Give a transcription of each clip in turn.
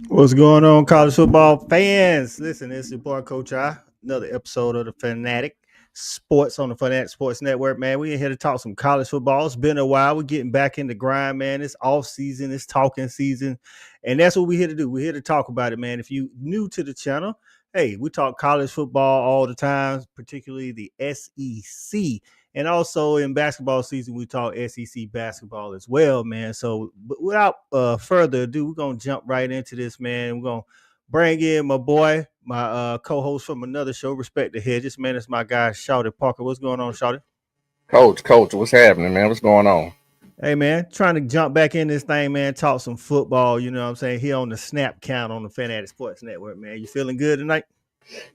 What's going on, college football fans? Listen, it's your boy Coach I. Another episode of the Fanatic Sports on the Fanatic Sports Network, man. We in here to talk some college football. It's been a while. We're getting back in the grind, man. It's off season, it's talking season, and that's what we're here to do. We're here to talk about it, man. If you new to the channel, hey, we talk college football all the time, particularly the SEC. And also in basketball season, we talk SEC basketball as well, man. So without further ado, we're going to jump right into this, man. We're going to bring in my boy, my co-host from another show, Respect the Hedges. Man, it's my guy, Shawty Parker. What's going on, Shawty? Coach, what's happening, man? What's going on? Hey, man, trying to jump back in this thing, man, talk some football, you know what I'm saying, here on the Snap Count on the Fanatic Sports Network, man. You feeling good tonight?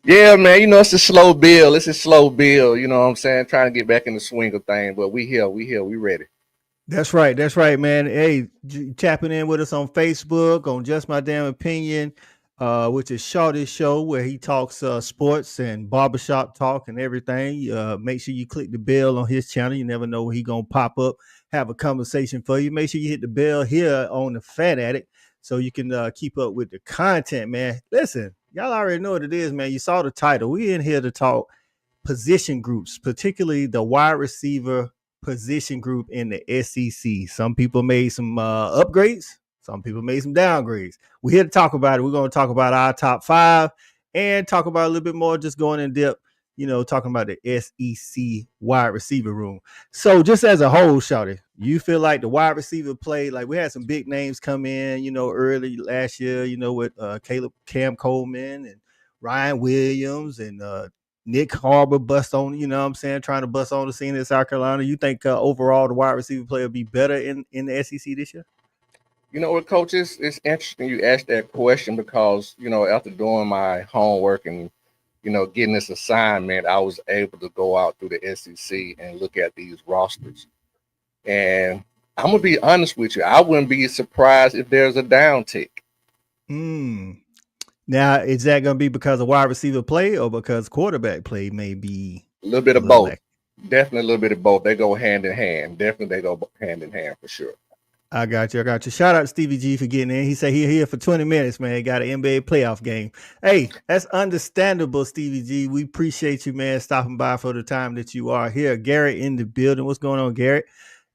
Yeah, man, it's a slow build. It's a slow build, you know what I'm saying? Trying to get back in the swing of things, but we ready. That's right, man. Hey, tapping in with us on Facebook, on Just My Damn Opinion, which is Shawty's show, where he talks sports and barbershop talk and everything. Make sure you click the bell on his channel. You never know when he's going to pop up, have a conversation for you. Make sure you hit the bell here on the Fat Addict so you can keep up with the content, man. Listen, y'all already know what it is, man. You saw the title. We in here to talk position groups, particularly the wide receiver position group in the SEC. Some people made some upgrades. Some people made some downgrades. We're here to talk about it. We're going to talk about our top five and talk about a little bit more, just going in depth, talking about the SEC wide receiver room. So just as a whole, Shawty, you feel like the wide receiver play, like we had some big names come in, early last year, with Cam Coleman and Ryan Williams and Nick Harbor bust on, trying to bust on the scene in South Carolina. You think overall the wide receiver play will be better in the SEC this year? You know what, Coach? It's interesting you asked that question because, after doing my homework and, getting this assignment, I was able to go out through the SEC and look at these rosters. And I'm going to be honest with you. I wouldn't be surprised if there's a downtick. Now, is that going to be because of wide receiver play or because quarterback play may be a little bit of both? Definitely a little bit of both. They go hand in hand. Definitely they go hand in hand for sure. I got you. Shout out to Stevie G for getting in. He said he's here for 20 minutes, man. Got an NBA playoff game. Hey, that's understandable, Stevie G. We appreciate you, man, stopping by for the time that you are here. Garrett in the building. What's going on, Garrett?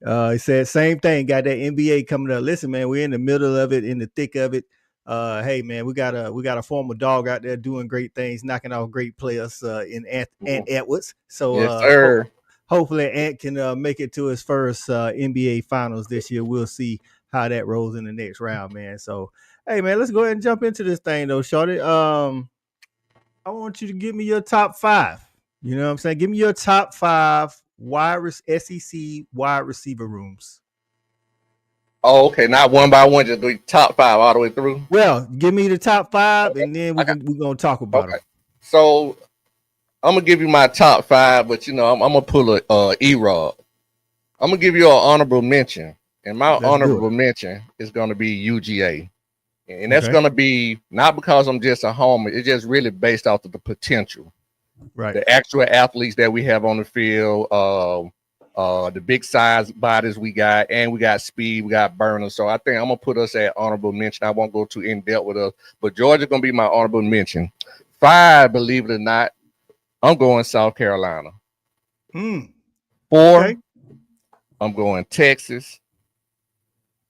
He said same thing. Got that NBA coming up. Listen, man, we're in the middle of it, in the thick of it. Hey, man, we got a former dog out there doing great things, knocking off great players in Ant Edwards. So, yes, sir. Hopefully Ant can make it to his first NBA finals this year. We'll see how that rolls in the next round, man. So, hey, man, let's go ahead and jump into this thing, though, Shawty. I want you to give me your top five. You know what I'm saying? Give me your top five SEC wide receiver rooms. Oh, okay. Not one by one, just the top five all the way through. Well, give me the top five, and then we're gonna talk about it. So I'm gonna give you my top five, but I'm gonna pull a E-Rod. I'm gonna give you an honorable mention, and my honorable mention is gonna be UGA, and that's gonna be not because I'm just a homer. It's just really based off of the potential, right? The actual athletes that we have on the field, the big size bodies we got, and we got speed, we got burner. So I think I'm gonna put us at honorable mention. I won't go too in depth with us, but Georgia's gonna be my honorable mention. 5, believe it or not, I'm going South Carolina. 4, okay. I'm going Texas.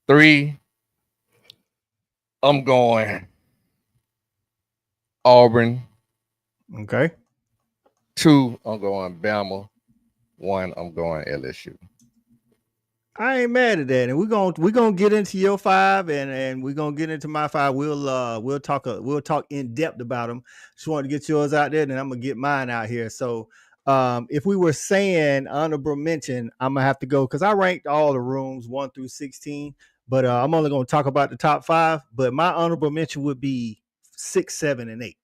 3, I'm going Auburn. Okay. 2, I'm going Bama. 1, I'm going LSU. I ain't mad at that, and we're gonna get into your 5, and we're gonna get into my 5. We'll talk in depth about them. Just wanted to get yours out there, then I'm gonna get mine out here. So, if we were saying honorable mention, I'm gonna have to go because I ranked all the rooms 1 through 16, but I'm only gonna talk about the top 5. But my honorable mention would be 6, 7, and 8.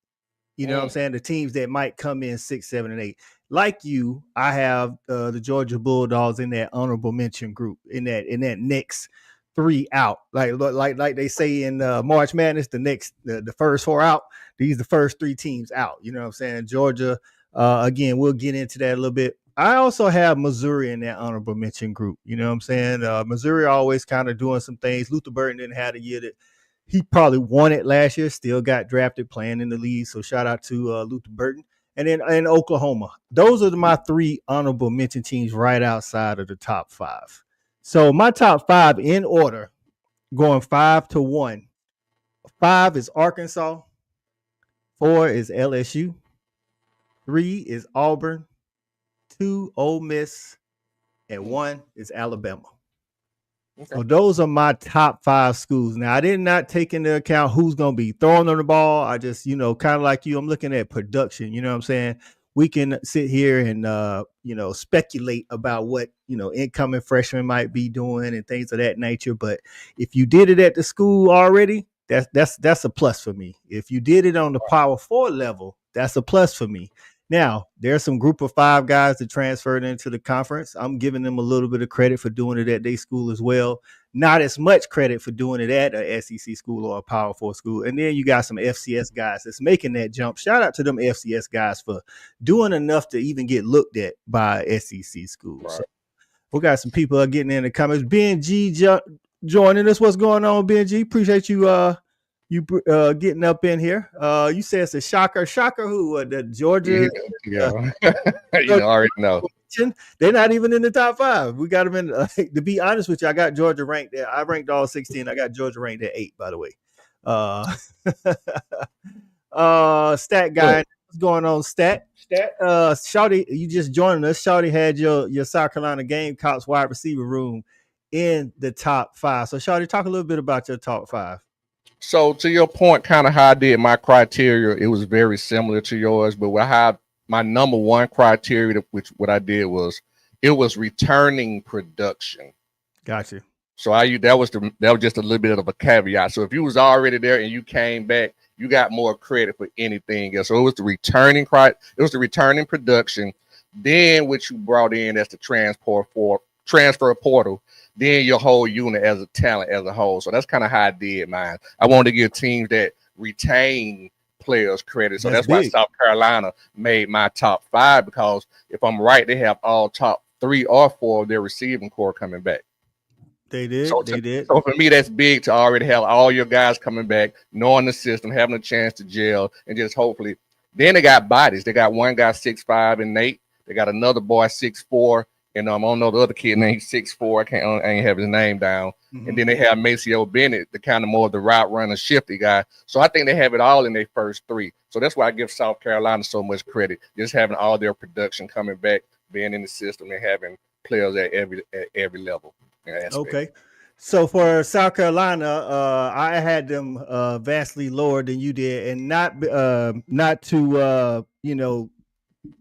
You know what I'm saying? The teams that might come in 6, 7, and 8. Like you, I have the Georgia Bulldogs in that honorable mention group, in that next 3 out. Like they say in March Madness, the first 4 out. These the first 3 teams out. You know what I'm saying? Georgia, again, we'll get into that a little bit I also have Missouri in that honorable mention group. You know what I'm saying? Missouri always kind of doing some things. Luther Burton didn't have a year that he probably won it last year. Still got drafted playing in the league. So shout out to Luther Burton. And then in Oklahoma, those are my three honorable mention teams right outside of the top five. So my top five in order, going 5-1. 5 is Arkansas. 4 is LSU. 3 is Auburn. 2 Ole Miss, and 1 is Alabama. Okay. So those are my top 5 schools. Now I did not take into account who's going to be throwing on the ball. I just, kind of like you, I'm looking at production. You know what I'm saying? We can sit here and speculate about what incoming freshmen might be doing and things of that nature. But if you did it at the school already, that's a plus for me. If you did it on the Power 4 level, that's a plus for me. Now, there's some group of 5 guys that transferred into the conference. I'm giving them a little bit of credit for doing it at their school as well. Not as much credit for doing it at a SEC school or a Power 4 school. And then you got some FCS guys that's making that jump. Shout out to them FCS guys for doing enough to even get looked at by SEC schools. Right. So we got some people getting in the comments. Ben G joining us. What's going on, Ben G? Appreciate you getting up in here. You say it's a shocker. Shocker who? The Georgia? Yeah. You already know. They're not even in the top 5. We got them in. To be honest with you, I got Georgia ranked there. I ranked all 16. I got Georgia ranked at 8, by the way. Stat guy. What's going on, Stat? Shawty, you just joined us. Shawty had your South Carolina Gamecocks wide receiver room in the top 5. So Shawty, talk a little bit about your top 5. So to your point, kind of how I did my criteria, it was very similar to yours, but what I had my number one criteria, which what I did was it was returning production. Gotcha. So that was just a little bit of a caveat. So if you was already there and you came back, you got more credit for anything else. So it was the returning production. Then what you brought in as the transfer portal, then your whole unit as a talent as a whole. So that's kind of how I did mine. I wanted to give teams that retain players credit. So that's why South Carolina made my top 5, because if I'm right, they have all top 3 or 4 of their receiving core coming back. They did. So for me, that's big to already have all your guys coming back, knowing the system, having a chance to gel, and just hopefully. Then they got bodies. They got one guy 6'5" and Nate. They got another boy 6'4". And I don't know the other kid named 6'4". I ain't have his name down. Mm-hmm. And then they have Maceo Bennett, the kind of more of the route runner, shifty guy. So I think they have it all in their first 3. So that's why I give South Carolina so much credit, just having all their production coming back, being in the system, and having players at every level. Okay. So for South Carolina, I had them vastly lower than you did, and not to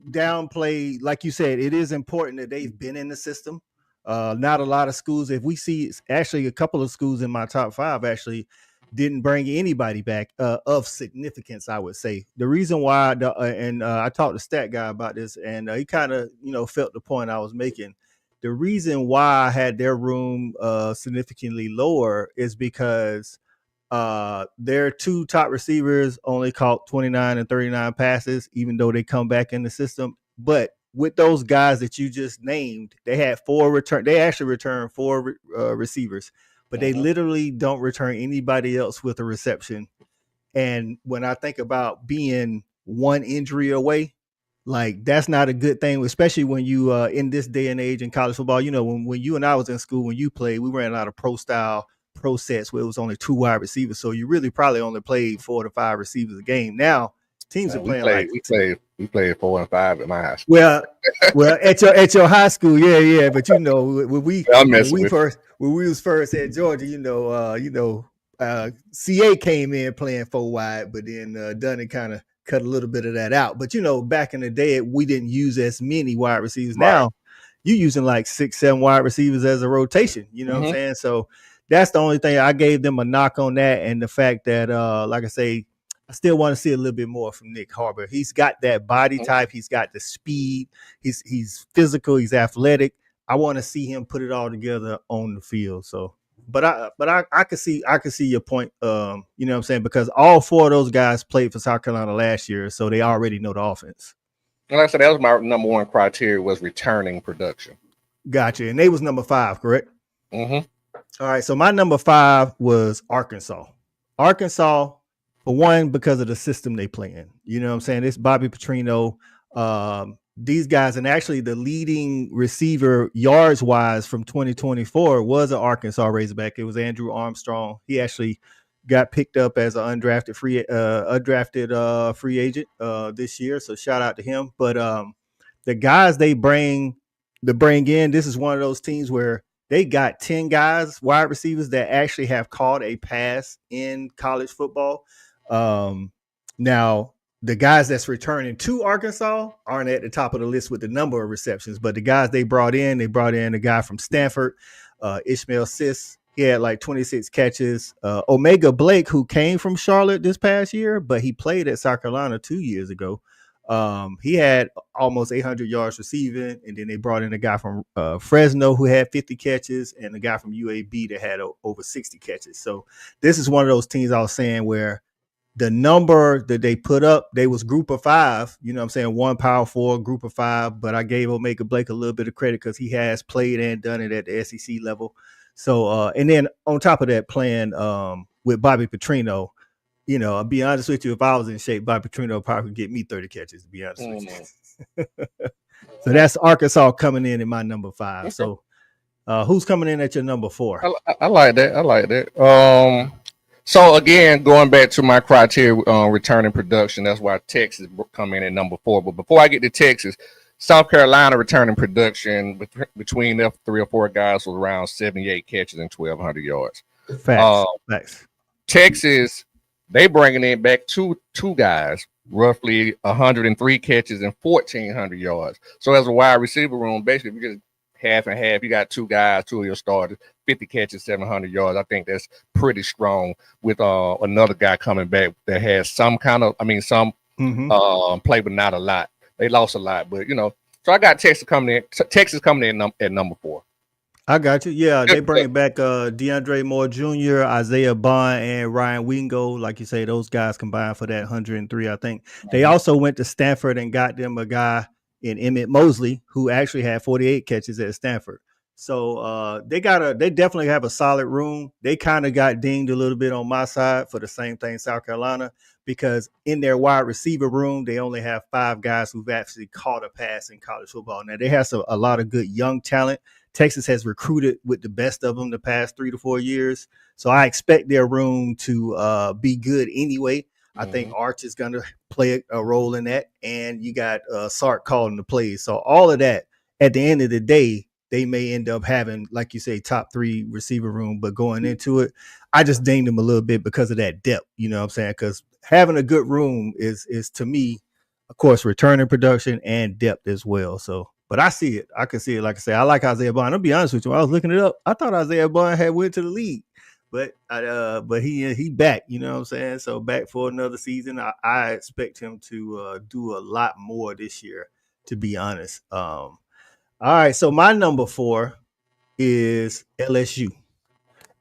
downplay, like you said, it is important that they've been in the system. Not a lot of schools. If we see, actually, a couple of schools in my top 5 actually didn't bring anybody back of significance, I would say. The reason why, I talked to Stat Guy about this, and he kind of felt the point I was making. The reason why I had their room significantly lower is because their 2 top receivers only caught 29 and 39 passes, even though they come back in the system. But with those guys that you just named, they had 4 return. They actually returned 4 receivers, but they literally don't return anybody else with a reception. And when I think about being 1 injury away, like, that's not a good thing, especially when you in this day and age in college football. When you and I was in school, when you played, we ran a lot of pro sets where it was only 2 wide receivers. So you really probably only played 4 to 5 receivers a game. Now teams are playing we played 4 and 5 at my high school. Well, at your high school, yeah. But when we was first at Georgia, CA came in playing 4 wide, but then Dunning kind of cut a little bit of that out. But back in the day, we didn't use as many wide receivers. Right. Now you're using like 6-7 wide receivers as a rotation. You know what I'm saying? So that's the only thing I gave them a knock on that, and the fact that, like I say, I still want to see a little bit more from Nick Harbor. He's got that body type. He's got the speed. He's physical. He's athletic. I want to see him put it all together on the field. So, but I could see your point. You know what I'm saying? Because all 4 of those guys played for South Carolina last year, so they already know the offense. Like I said, that was my number one criteria was returning production. Gotcha. And they was number 5, correct? Mm-hmm. All right. So my number 5 was Arkansas. Arkansas, for one, because of the system they play in. You know what I'm saying? It's Bobby Petrino. These guys, and actually the leading receiver yards wise from 2024 was an Arkansas Razorback. It was Andrew Armstrong. He actually got picked up as an undrafted free agent this year. So shout out to him. But the guys they bring in, this is one of those teams where they got 10 guys, wide receivers, that actually have caught a pass in college football. Now, the guys that's returning to Arkansas aren't at the top of the list with the number of receptions, but the guys they brought in a guy from Stanford, Ishmael Sis. He had like 26 catches. Omega Blake, who came from Charlotte this past year, but he played at South Carolina 2 years ago. He had almost 800 yards receiving, and then they brought in a guy from Fresno who had 50 catches, and a guy from UAB that had over 60 catches. So this is one of those teams I was saying where the number that they put up, they was group of 5, you know what I'm saying? 1 power 4, group of 5, but I gave Omega Blake a little bit of credit because he has played and done it at the SEC level. So, and then on top of that, playing with Bobby Petrino, you know, I'll be honest with you, if I was in shape, Bobby Petrino would probably get me 30 catches, to be honest with you. So that's Arkansas coming in my number 5. So who's coming in at your number 4? I like that. I like that. So again, going back to my criteria, returning production, that's why Texas come in at number 4. But before I get to Texas, South Carolina returning production between the 3 or 4 guys was around 78 catches and 1,200 yards. Facts. Texas, they bringing in back two guys, roughly 103 catches and 1,400 yards. So as a wide receiver room, basically, if you get half and half, you got 2 guys, 2 of your starters, 50 catches, 700 yards. I think that's pretty strong with another guy coming back that has some kind of, play, but not a lot. They lost a lot, but you know. So I got Texas coming in at number 4. I got you. Yeah, they bring back DeAndre Moore Jr., Isaiah Bond, and Ryan Wingo. Like you say, those guys combined for that 103, I think. They also went to Stanford and got them a guy in Emmett Mosley, who actually had 48 catches at Stanford. So they definitely have a solid room. They kind of got dinged a little bit on my side for the same thing South Carolina, because in their wide receiver room, they only have 5 guys who've actually caught a pass in college football. Now, they have a lot of good young talent. Texas has recruited with the best of them the past 3 to 4 years. So I expect their room to be good anyway. I think Arch is going to play a role in that. And you got Sark calling the plays. So all of that, at the end of the day, they may end up having, like you say, top 3 receiver room. But going into it, I just dinged them a little bit because of that depth. You know what I'm saying? Because having a good room is to me, of course, returning production and depth as well. So, but I see it. I can see it. Like I say, I like Isaiah Bond. I'll be honest with you. When I was looking it up, I thought Isaiah Bond had went to the league, but he back. You know what I'm saying? So back for another season. I expect him to do a lot more this year, to be honest. All right. So my number 4 is LSU.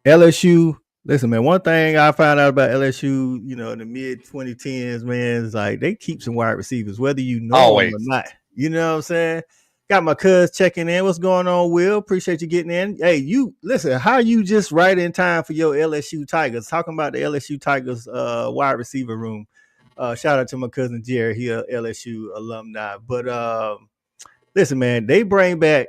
LSU. Listen, man, one thing I found out about LSU, you know, in the mid 2010s, man, is like they keep some wide receivers, whether you know them or not. You know what I'm saying? Got my cuz checking in. What's going on, Will? Appreciate you getting in. Hey, you listen, how you just right in time for your LSU Tigers? Talking about the LSU Tigers wide receiver room. Shout out to my cousin Jerry, he a LSU alumni. But listen, man, they bring back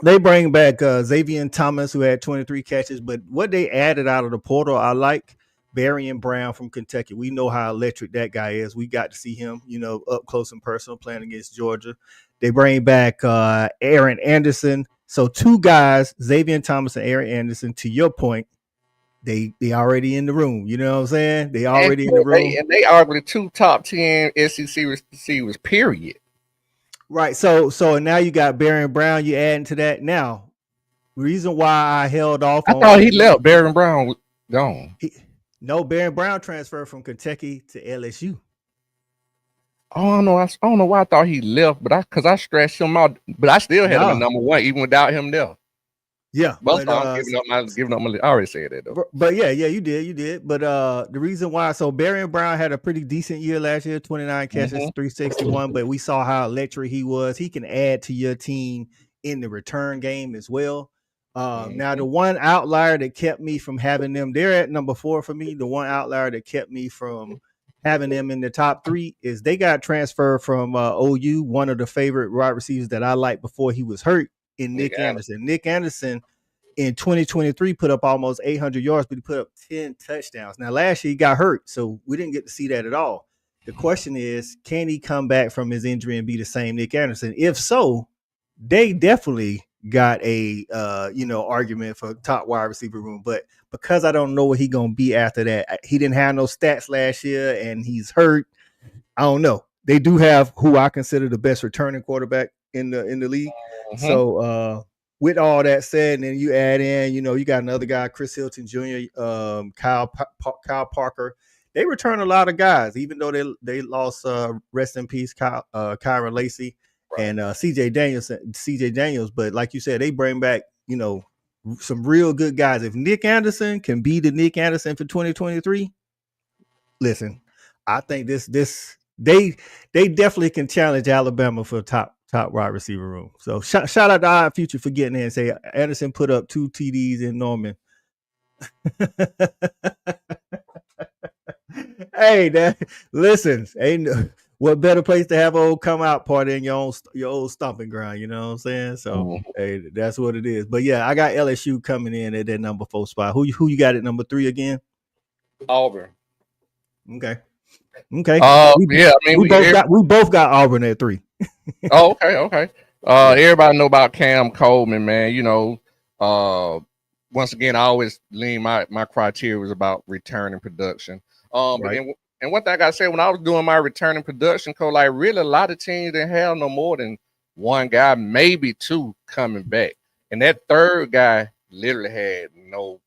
Xavier Thomas, who had 23 catches, but what they added out of the portal, I like. Barry Brown from Kentucky. We know how electric that guy is. We got to see him, you know, up close and personal playing against Georgia. They bring back Aaron Anderson. So 2 guys, Xavier Thomas and Aaron Anderson, to your point, they already in the room. You know what I'm saying? They already in the room. They are the 2 top 10 SEC receivers, period. Right. So now you got Barry Brown. You adding to that. Now, reason why I held off. I thought he left. Barry Brown was gone. No, Barry Brown transferred from Kentucky to LSU. Oh no, I don't know why I thought he left, but because I stressed him out, but I still had him at number 1 even without him there. Yeah, But so I'm giving up my. I already said that though. but yeah, you did. But the reason why, so Barry Brown had a pretty decent year last year, 29 catches, 361. But we saw how electric he was. He can add to your team in the return game as well. Now the one outlier that kept me from having them, they're at number 4 for me. The one outlier that kept me from having them in the top 3 is they got transferred from OU, one of the favorite wide receivers that I liked before he was hurt, in Nick Anderson. Nick Anderson in 2023 put up almost 800 yards, but he put up 10 touchdowns. Now, last year he got hurt, so we didn't get to see that at all. The question is, can he come back from his injury and be the same Nick Anderson? If so, they definitely got a argument for top wide receiver room. But because I don't know what he's gonna be after that, he didn't have no stats last year and he's hurt. I don't know. They do have who I consider the best returning quarterback in the league. So with all that said, and then you add in, you got another guy, Chris Hilton Jr., Kyle Parker. They return a lot of guys, even though they lost, rest in peace, Kyron Lacy and CJ Daniels. But like you said, they bring back, some real good guys. If Nick Anderson can be the Nick Anderson for 2023, listen, I think they definitely can challenge Alabama for top wide receiver room. So shout out to our future for getting there and say Anderson put up 2 TDs in Norman. Hey, listen, ain't what better place to have old come out party in your old stomping ground, you know what I'm saying? So hey, that's what it is. But yeah, I got LSU coming in at that number 4 spot. Who you got at number 3 again? Auburn. Okay. We both got Auburn at 3. Okay. Everybody know about Cam Coleman, man. Once again, I always lean my criteria was about returning production. And one thing I gotta say, when I was doing my returning production, like really a lot of teams didn't have no more than one guy, maybe 2 coming back, and that third guy literally had no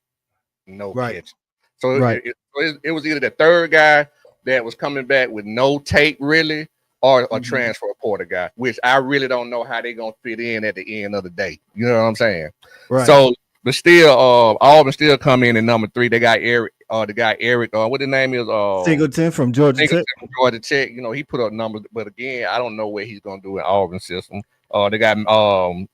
catch. So it was either the third guy that was coming back with no tape really, or a transfer portal guy, which I really don't know how they're gonna fit in at the end of the day. You know what I'm saying? Right. So, but still, Auburn still come in at number 3. They got Eric, the guy Eric, what the name is, Singleton from Georgia Tech. Georgia Tech. He put up numbers, but again, I don't know what he's gonna do in Auburn system. They got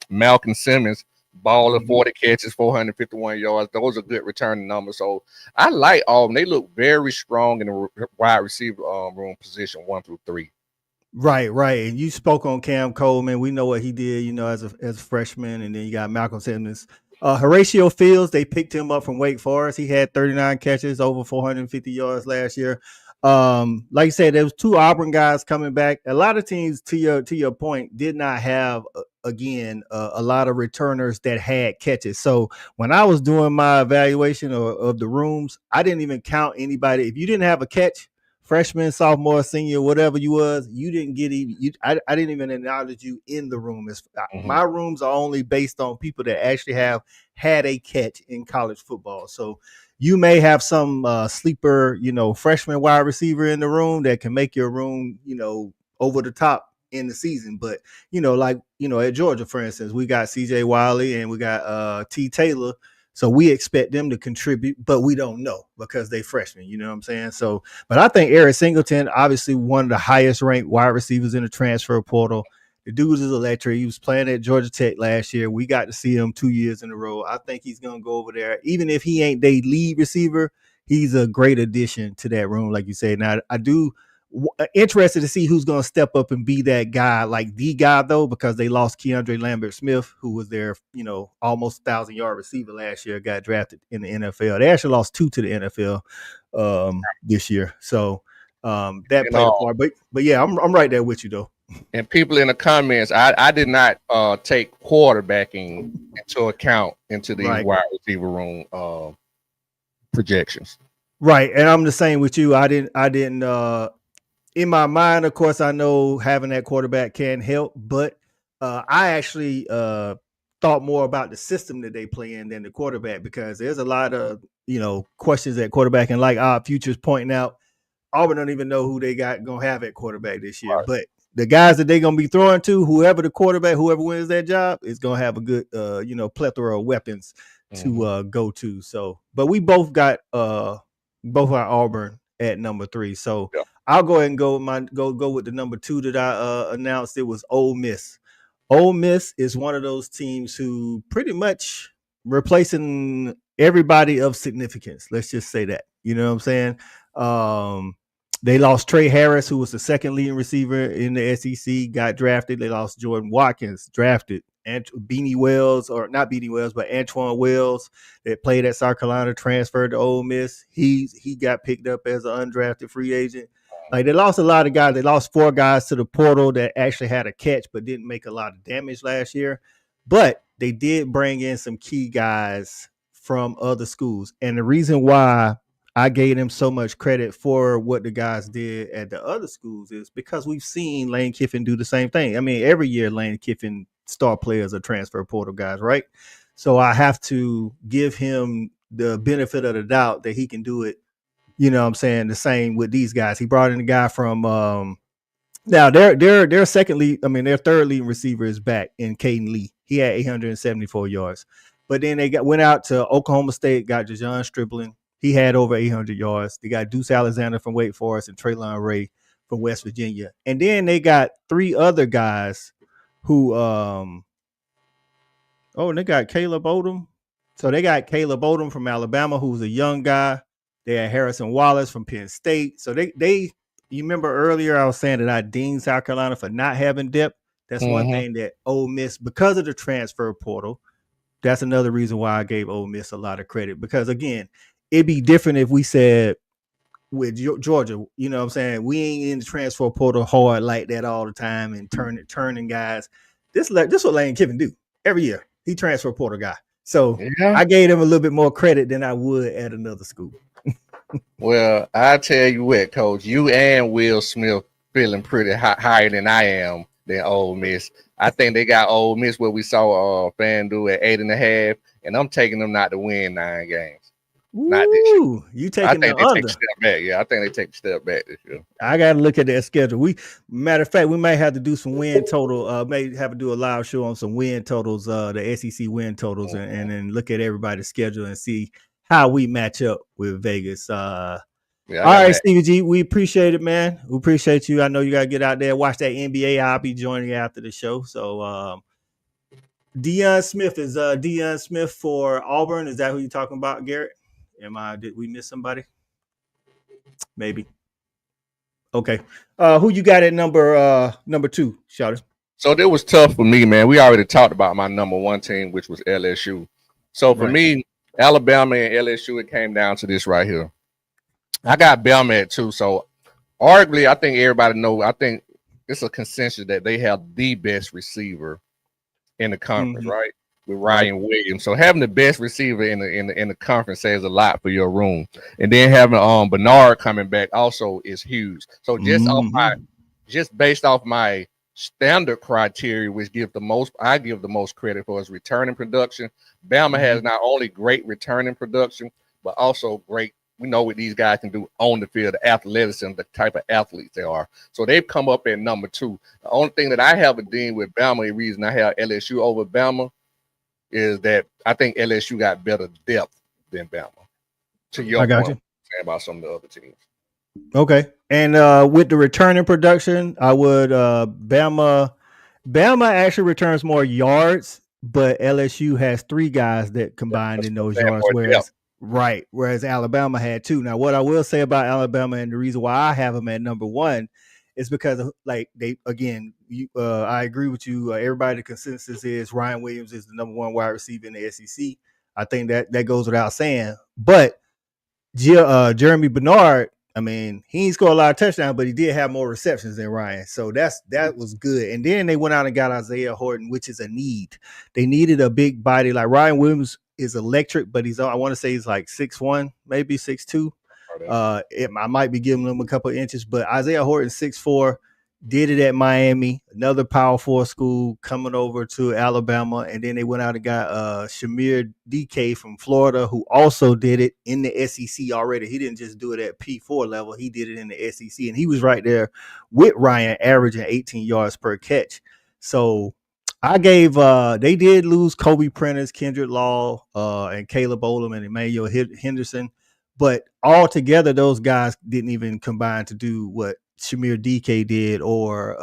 Malcolm Simmons, baller, 40 catches, 451 yards. Those are good returning numbers. So I like Auburn. They look very strong in the wide receiver room position 1 through 3. Right. And you spoke on Cam Coleman. We know what he did, as a freshman, and then you got Malcolm Simmons. Horatio Fields, they picked him up from Wake Forest. He had 39 catches, over 450 yards last year. Like you said, there was 2 Auburn guys coming back. A lot of teams, to your point, did not have a lot of returners that had catches. So when I was doing my evaluation of the rooms, I didn't even count anybody. If you didn't have a catch, freshman, sophomore, senior, whatever you was, you didn't get even. I didn't even acknowledge you in the room. My rooms are only based on people that actually have had a catch in college football. So you may have some sleeper, freshman wide receiver in the room that can make your room, over the top in the season. But at Georgia, for instance, we got CJ Wiley and we got T Taylor. So we expect them to contribute, but we don't know because they freshmen, you know what I'm saying? So, but I think Eric Singleton, obviously one of the highest ranked wide receivers in the transfer portal. The dude is electric. He was playing at Georgia Tech last year. We got to see him 2 years in a row. I think he's going to go over there. Even if he ain't their lead receiver, he's a great addition to that room, like you said. Now, I do interested to see who's going to step up and be that guy, like the guy, though, because they lost Keandre Lambert-Smith, who was their, almost 1,000-yard receiver last year, got drafted in the NFL. They actually lost 2 to the NFL this year. So that played a part. But yeah, I'm right there with you, though. And people in the comments, I did not take quarterbacking into account into these wide receiver room projections. Right, and I'm the same with you. I didn't. In my mind, of course, I know having that quarterback can help, but I actually thought more about the system that they play in than the quarterback, because there's a lot of questions at quarterback, and like our futures pointing out, Auburn don't even know who they got gonna have at quarterback this year. Right. But the guys that they're gonna be throwing to, whoever the quarterback, whoever wins that job, is gonna have a good plethora of weapons to go to. So, but we both got both our Auburn at number 3. So Yeah. I'll go ahead and go with the number 2 that I announced. It was Ole Miss. Ole Miss is one of those teams who pretty much replacing everybody of significance. Let's just say that. You know what I'm saying? They lost Trey Harris, who was the second leading receiver in the SEC, got drafted. They lost Jordan Watkins, drafted. And Beanie Wells, or not Beanie Wells, but Antoine Wells, that played at South Carolina, transferred to Ole Miss. He got picked up as an undrafted free agent. Like, they lost a lot of guys. They lost 4 guys to the portal that actually had a catch but didn't make a lot of damage last year. But they did bring in some key guys from other schools. And the reason why I gave them so much credit for what the guys did at the other schools is because we've seen Lane Kiffin do the same thing. I mean, every year Lane Kiffin star players are transfer portal guys, right? So I have to give him the benefit of the doubt that he can do it. You know what I'm saying? The same with these guys. He brought in a guy from now their second lead, I mean their third leading receiver is back in Caden Lee. He had 874 yards. But then they went out to Oklahoma State, got Dejon Stribling. He had over 800 yards. They got Deuce Alexander from Wake Forest and Traylon Ray from West Virginia. And then they got 3 other guys who and they got Caleb Odom. So they got Caleb Odom from Alabama, who's a young guy. They had Harrison Wallace from Penn State. So they you remember earlier I was saying that I deemed South Carolina for not having depth. That's one thing that Ole Miss, because of the transfer portal, that's another reason why I gave Ole Miss a lot of credit. Because again, it'd be different if we said with Georgia, you know what I'm saying? We ain't in the transfer portal hard like that all the time and turning guys. This what Lane Kiffin do every year. He transfer portal guy. So I gave him a little bit more credit than I would at another school. Well, I tell you what, Coach, you and Will Smith feeling pretty higher than I am than Ole Miss. I think they got Ole Miss where we saw FanDuel at 8.5, and I'm taking them not to win 9 games. Not this year. You taking the under? Take a step back. Yeah, I think they take a step back this year. I got to look at their schedule. Matter of fact, we might have to do some win total. May have to do a live show on some win totals, the SEC win totals, and then look at everybody's schedule and see how we match up with Vegas. All right, Stevie G, we appreciate it, man. We appreciate you. I know you got to get out there, watch that NBA. I'll be joining you after the show. So, Deion Smith is Deion Smith for Auburn. Is that who you're talking about, Garrett? Did we miss somebody? Maybe. Okay. Who you got at number 2, Shouter? So that was tough for me, man. We already talked about my number 1 team, which was LSU. So for me, Alabama and LSU, it came down to this right here. I got Bama at 2. So arguably, I think everybody know. I think it's a consensus that they have the best receiver in the conference, right? With Ryan Williams. So having the best receiver in the conference says a lot for your room. And then having Bernard coming back also is huge. So just based off my standard criteria, which I give the most credit for is returning production. Bama has not only great returning production, but also great. We know what these guys can do on the field, the athleticism, the type of athletes they are. So they've come up at number 2. The only thing that I have a deal with Bama, the reason I have LSU over Bama, is that I think LSU got better depth than Bama. To your point, saying about some of the other teams. Okay. And with the returning production, I would Bama actually returns more yards, but LSU has 3 guys that combined in those yards, whereas Alabama had 2. Now, what I will say about Alabama and the reason why I have them at number 1 is because I agree with you. Everybody, the consensus is Ryan Williams is the number 1 wide receiver in the SEC. I think that goes without saying. But Jeremy Bernard, I mean, he didn't score a lot of touchdowns, but he did have more receptions than Ryan. So that was good. And then they went out and got Isaiah Horton, which is a need. They needed a big body. Like Ryan Williams is electric, but I want to say he's like 6'1", maybe 6'2". I might be giving him a couple of inches, but Isaiah Horton 6'4". did it at Miami, another Power Four school, coming over to Alabama, and then they went out and got Shamir DK from Florida, who also did it in the SEC already. He didn't just do it at P4 level; he did it in the SEC, and he was right there with Ryan, averaging 18 yards per catch. So I gave they did lose Kobe Prentice, Kendrick Law, and Caleb Olam and Emmanuel Henderson, but all together those guys didn't even combine to do what Shamir DK did, or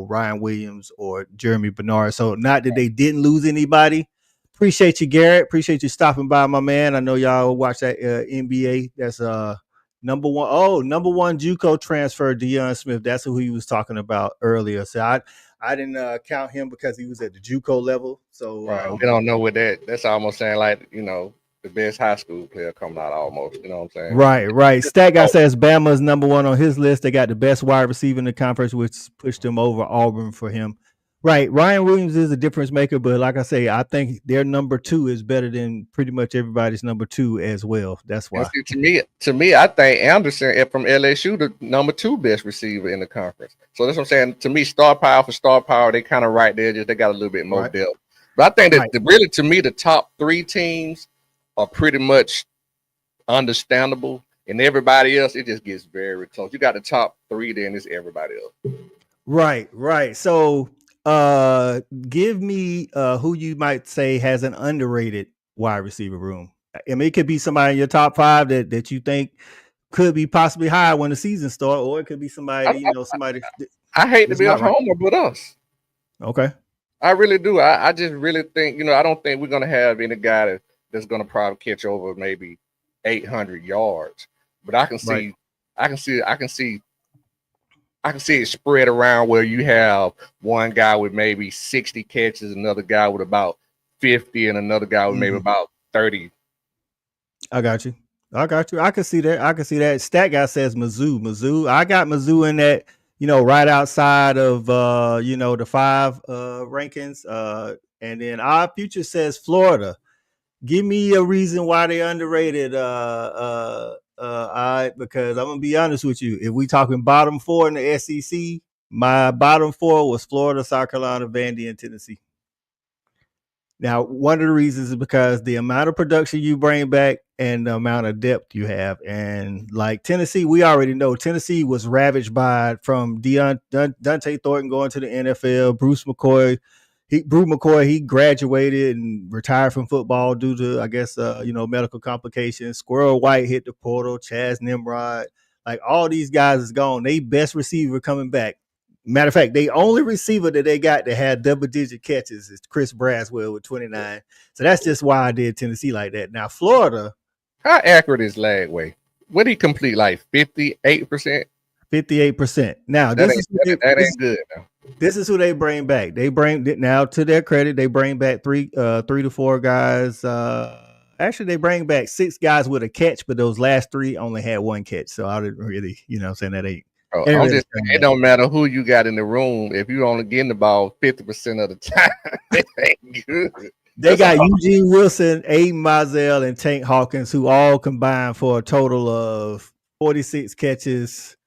Ryan Williams or Jeremy Bernard. So not that they didn't lose anybody. Appreciate you, Garrett. Appreciate you stopping by, my man. I know y'all watch that NBA. That's number one. Oh, number one JUCO transfer, Deion Smith. That's who he was talking about earlier. So I didn't count him because he was at the JUCO level. So right, we don't know what that's almost saying like the best high school player coming out almost. You know what I'm saying? Right. Stat guy says Bama's number one on his list. They got the best wide receiver in the conference, which pushed them over Auburn for him. Right. Ryan Williams is a difference maker, but like I say, I think their number two is better than pretty much everybody's number two as well. That's why. See, to me, I think Anderson from LSU the number 2 best receiver in the conference. So that's what I'm saying. To me, star power for star power, they kind of right there. Just they got a little bit more depth. But I think that really, to me, the top 3 teams are pretty much understandable, and everybody else, it just gets very close. You got the top 3, then it's everybody else. Right. So give me who you might say has an underrated wide receiver room. I mean, it could be somebody in your top 5 that you think could be possibly higher when the season starts, or it could be somebody, somebody. I hate to be a homer, but us. Okay. I really do. I just really think, I don't think we're gonna have any guy that's gonna probably catch over maybe 800 yards. But I can see it spread around where you have one guy with maybe 60 catches, another guy with about 50, and another guy with maybe about 30. I got you. I can see that. Stat guy says Mizzou. I got Mizzou in that, right outside of the 5 rankings. And then our future says Florida. Give me a reason why they underrated. Because I'm gonna be honest with you. If we talking bottom 4 in the SEC, my bottom 4 was Florida, South Carolina, Vandy, and Tennessee. Now, one of the reasons is because the amount of production you bring back and the amount of depth you have. And like Tennessee, we already know Tennessee was ravaged by from Dante Thornton going to the NFL, Bruce McCoy. He graduated and retired from football due to, I guess, medical complications. Squirrel White hit the portal, Chaz Nimrod. Like all these guys is gone. They best receiver coming back. Matter of fact, the only receiver that they got that had double-digit catches is Chris Braswell with 29. So that's just why I did Tennessee like that. Now, Florida. How accurate is Lagway? What did he complete, like 58%? 58%. Now, that ain't good. Now. This is who they bring back. They bring, now to their credit, they bring back 3 to 4 guys. Actually, they bring back 6 guys with a catch, but those last 3 only had 1 catch. So I didn't really, saying that ain't. I'm just saying, it don't matter who you got in the room. If you only getting the ball 50% of the time, it ain't good. They got Eugene Wilson, Aiden Mizell, and Tank Hawkins, who all combined for a total of 46 catches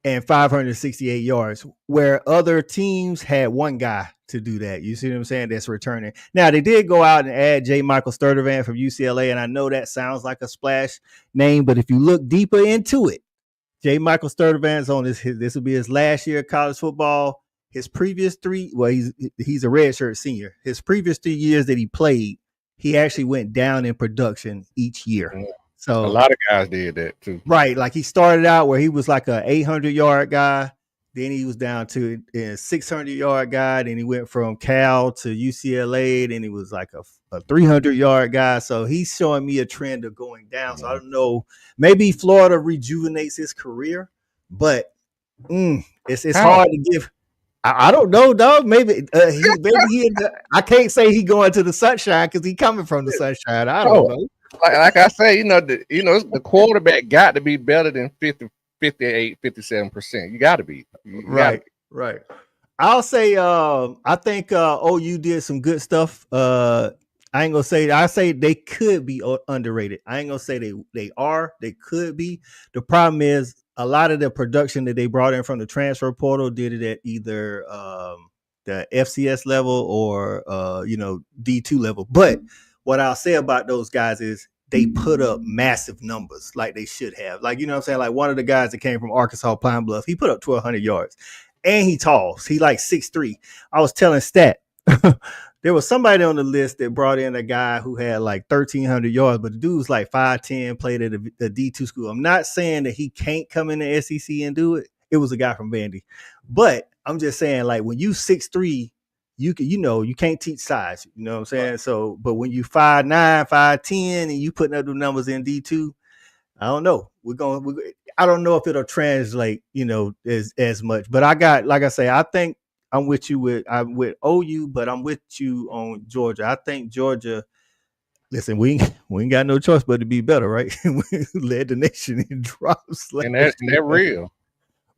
and 568 yards, where other teams had 1 guy to do that. You see what I'm saying? That's returning. Now, they did go out and add J. Michael Sturdivant from UCLA, and I know that sounds like a splash name, but if you look deeper into it, J. Michael Sturdivant's on this will be his last year of college football. His previous 3, well, he's a redshirt senior. His previous 3 years that he played, he actually went down in production each year. Yeah. So a lot of guys did that too. Right. Like he started out where he was like a 800-yard guy. Then he was down to a 600-yard guy. Then he went from Cal to UCLA. Then he was like a 300-yard guy. So he's showing me a trend of going down. So I don't know. Maybe Florida rejuvenates his career, but it's hard to give. I don't know, dog. Maybe I can't say he going to the sunshine because he coming from the sunshine. I don't know. Like I say, the quarterback got to be better than 50, 58, 57%. You got to be. Right. I'll say I think OU did some good stuff. I ain't gonna say I say they could be underrated. I ain't gonna say they are. They could be. The problem is a lot of the production that they brought in from the transfer portal did it at either the FCS level or D2 level. But what I'll say about those guys is they put up massive numbers like they should have. Like, you know what I'm saying? Like one of the guys that came from Arkansas Pine Bluff, he put up 1,200 yards. And he tall. He like 6'3". I was telling Stat. There was somebody on the list that brought in a guy who had like 1,300 yards, but the dude was like 5'10", played at a D2 school. I'm not saying that he can't come in the SEC and do it. It was a guy from Vandy. But I'm just saying, like, when you 6'3", you can, you can't teach size. You know what I'm saying? Right. So, but when you 5'9", 5'10", and you putting up the numbers in D2, I don't know. I don't know if it'll translate, as much. But like I say, I think I'm with OU, but I'm with you on Georgia. I think Georgia. Listen, we ain't got no choice but to be better, right? We led the nation in drops, and that's real.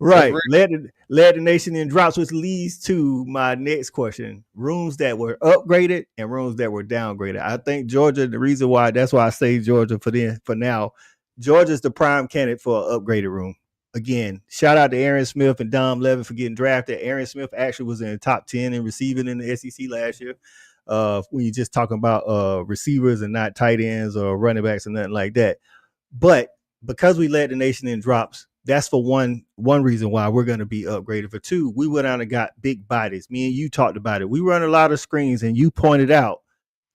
Right, led the nation in drops, which leads to my next question: rooms that were upgraded and rooms that were downgraded. I think Georgia. The reason why that's why I say Georgia for now. Georgia's the prime candidate for an upgraded room. Again, shout out to Aaron Smith and Dom Levin for getting drafted. Aaron Smith actually was in the top 10 in receiving in the SEC last year. When you're just talking about receivers and not tight ends or running backs and nothing like that. But because we led the nation in drops, that's for one reason why we're going to be upgraded. For two, we went out and got big bodies. Me and you talked about it. We run a lot of screens, and you pointed out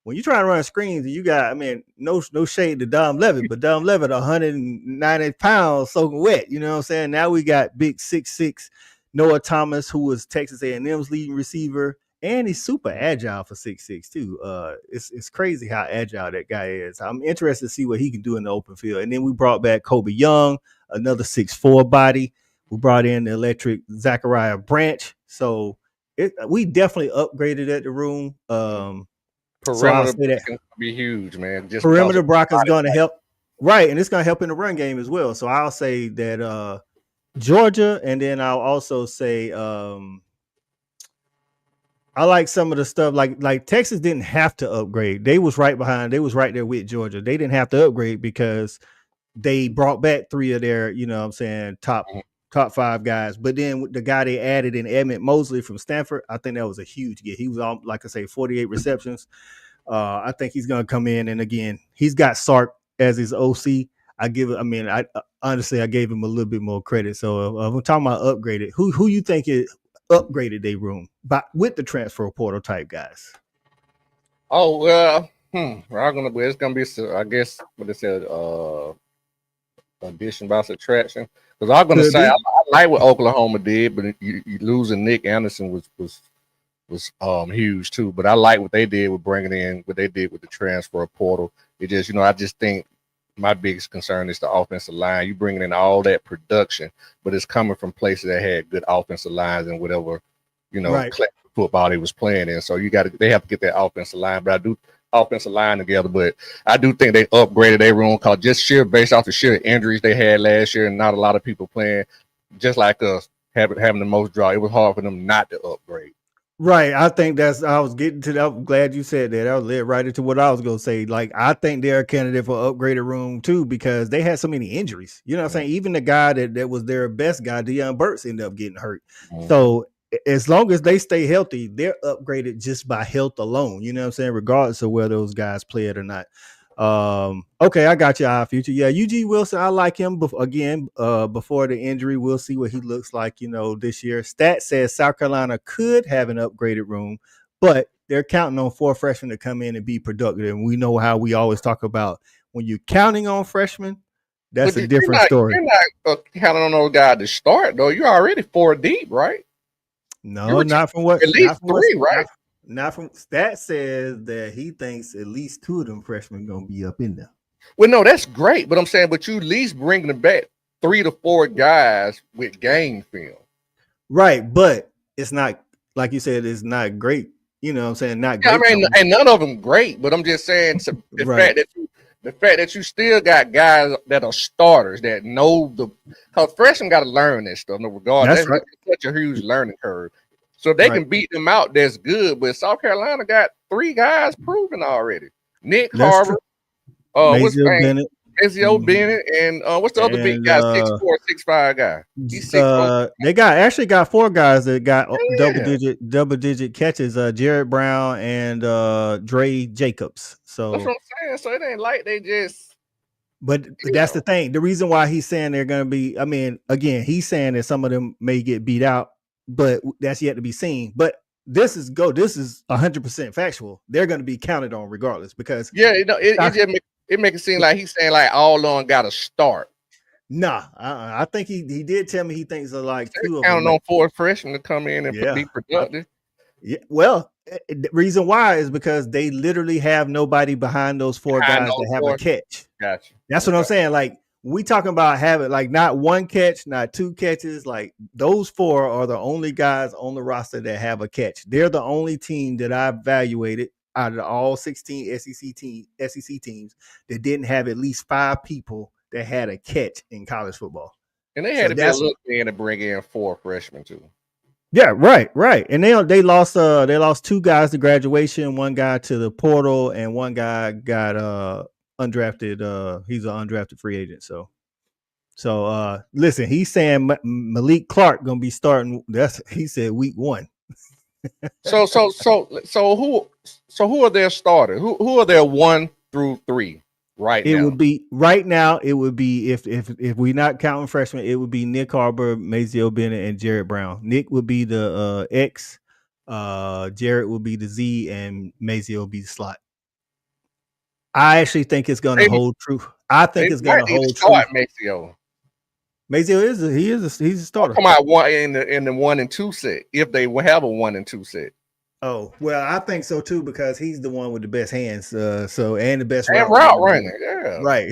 when you try to run screens, you got, no shade to Dom Levitt, but Dom Levitt, 190 pounds soaking wet. You know what I'm saying? Now we got big 6'6" Noah Thomas, who was Texas A&M's leading receiver, and he's super agile for 6'6" too. It's crazy how agile that guy is. I'm interested to see what he can do in the open field. And then we brought back Kobe Young, another 6'4" body. We brought in the electric Zachariah Branch. So we definitely upgraded at the room. Perimeter is going to be huge, man. Just perimeter block is going to help, right? And it's going to help in the run game as well. So I'll say that Georgia, and then I'll also say I like some of the stuff like Texas didn't have to upgrade. They was right behind. They was right there with Georgia. They didn't have to upgrade because they brought back three of their, top 5 guys. But then the guy they added in Emmett Mosley from Stanford, I think that was a huge get. He was on, like I say, 48 receptions. I think he's going to come in, and again, he's got Sark as his OC. I honestly gave him a little bit more credit. So if I'm talking about upgraded, who you think is upgraded their room with the transfer portal type guys? Oh well, it's gonna be, I guess, what they said, addition by subtraction. Because I'm gonna say I like what Oklahoma did, but you losing Nick Anderson was huge too. But I like what they did with bringing in what they did with the transfer portal. It just, I just think my biggest concern is the offensive line. You bringing in all that production, but it's coming from places that had good offensive lines and whatever, right, football they was playing in. So they have to get that offensive line. But I do offensive line together. But I do think they upgraded their room called just based off the sheer injuries they had last year and not a lot of people playing, just like us having the most draw. It was hard for them not to upgrade. Right. I think I was getting to that. I'm glad you said that. I was led right into what I was going to say. Like, I think they're a candidate for upgraded room too, because they had so many injuries. You know what I'm saying? Even the guy that was their best guy, Deion Burks, ended up getting hurt. Mm-hmm. So as long as they stay healthy, they're upgraded just by health alone. You know what I'm saying? Regardless of whether those guys play it or not. Okay, I got you, our future. Yeah, UG Wilson, I like him. Before the injury, we'll see what he looks like, this year. Stat says South Carolina could have an upgraded room, but they're counting on 4 freshmen to come in and be productive. And we know how we always talk about when you're counting on freshmen, that's a different story. You're not counting on those guys to start, though. You're already 4 deep, right? No, not from what. At least 3, right? Not from Stat says that he thinks at least 2 of them freshmen gonna be up in there. Well, no, that's great, but I'm saying, but you at least bringing them back 3 to 4 guys with game film, right? But it's not, like you said, it's not great. You know what I'm saying? Not great. And none of them great, but I'm just saying the fact that you still got guys that are starters that know because freshmen got to learn that stuff. No regard, that's right. Such a huge learning curve. So they can beat them out. That's good. But South Carolina got 3 guys proven already. Nick Harvard, Ezio Mhm. Bennett, and what's the other big And guy? 6'4", 6'5" guy. He's 6'4". they got 4 guys that got Yeah, double digit catches. Jared Brown and Dre Jacobs. that's So, what I'm saying. So it ain't like they just, but you that's the know. thing. The reason why he's saying they're going to be. I mean, again, he's saying that some of them may get beat out, but that's yet to be seen. But this is 100% factual. They're going to be counted on regardless because Yeah, it just make it seem like he's saying like all on got to start. nah, I think he did tell me he thinks of like They're 2 of them. counting on 4 freshmen to come in and Yeah, be productive. yeah. Well, the reason why is because they literally have nobody behind those 4 Behind guys those that have a 4. catch. Gotcha. That's what I'm Okay. saying. Like we talking about having like not 1 catch, not 2 catches. Like those 4 are the only guys on the roster that have a catch. They're the only team that I evaluated out of all 16 SEC teams that didn't have at least 5 people that had a catch in college football. And they had So to be a that's little thin to bring in 4 freshmen too. yeah, right. And they lost 2 guys to graduation, 1 guy to the portal, and 1 guy got undrafted. He's an undrafted free agent. So listen, he's saying Malik Clark gonna be starting. He said week 1. So who are their starters? Who are their 1 through 3 right It now? would be right now. It would be if we not counting freshmen, it would be Nick Harbor, Mazeo Bennett, and Jared Brown. Nick would be the X, Jared would be the Z, and Mazeo would be the slot. I actually think it's going to They, hold true. I they think it's going might to need to hold true. start Maxio. Mazeo he's a I'm starter. talking about one in the 1 and 2 set. If they will have a 1 and 2 set. Oh well, I think so too because he's the one with the best hands. So and the best And route route running. running, yeah. Right.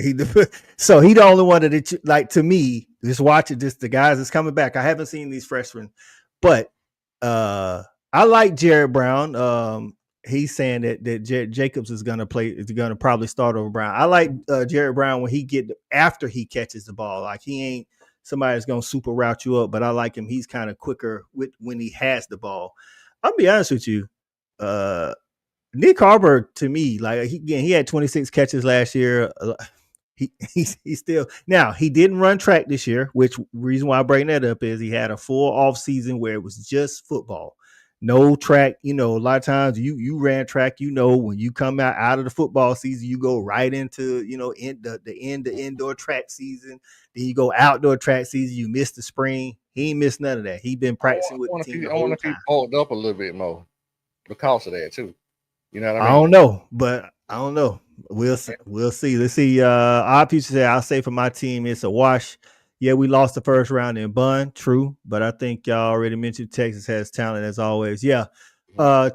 So he the only one that it, like to me. Just watch it. Just the guys that's coming back. I haven't seen these freshmen, but I like Jared Brown. He's saying that Jacobs is gonna probably start over Brown. I like Jared Brown when he get after he catches the ball. Like he ain't somebody that's gonna super route you up, but I like him. He's kind of quicker with when he has the ball. I'll be honest with you. Nick Harbor to me, like he had 26 catches last year. He still now he didn't run track this year, which reason why I bring that up is he had a full off season where it was just football, no track. You know, a lot of times you ran track. You know, when you come out of the football season, you go right into in the indoor track season. Then you go outdoor track season. You miss the spring. He ain't missed none of that. He been practicing with the team the I wonder whole if he time. bulked up a little bit more because of that too. You know what I I don't mean? know, but I don't know. We'll see. We'll see. Let's see. Our people say I'll say for my team it's a wash. Yeah, we lost the first round in Bun, true, but I think y'all already mentioned Texas has talent as always. Yeah,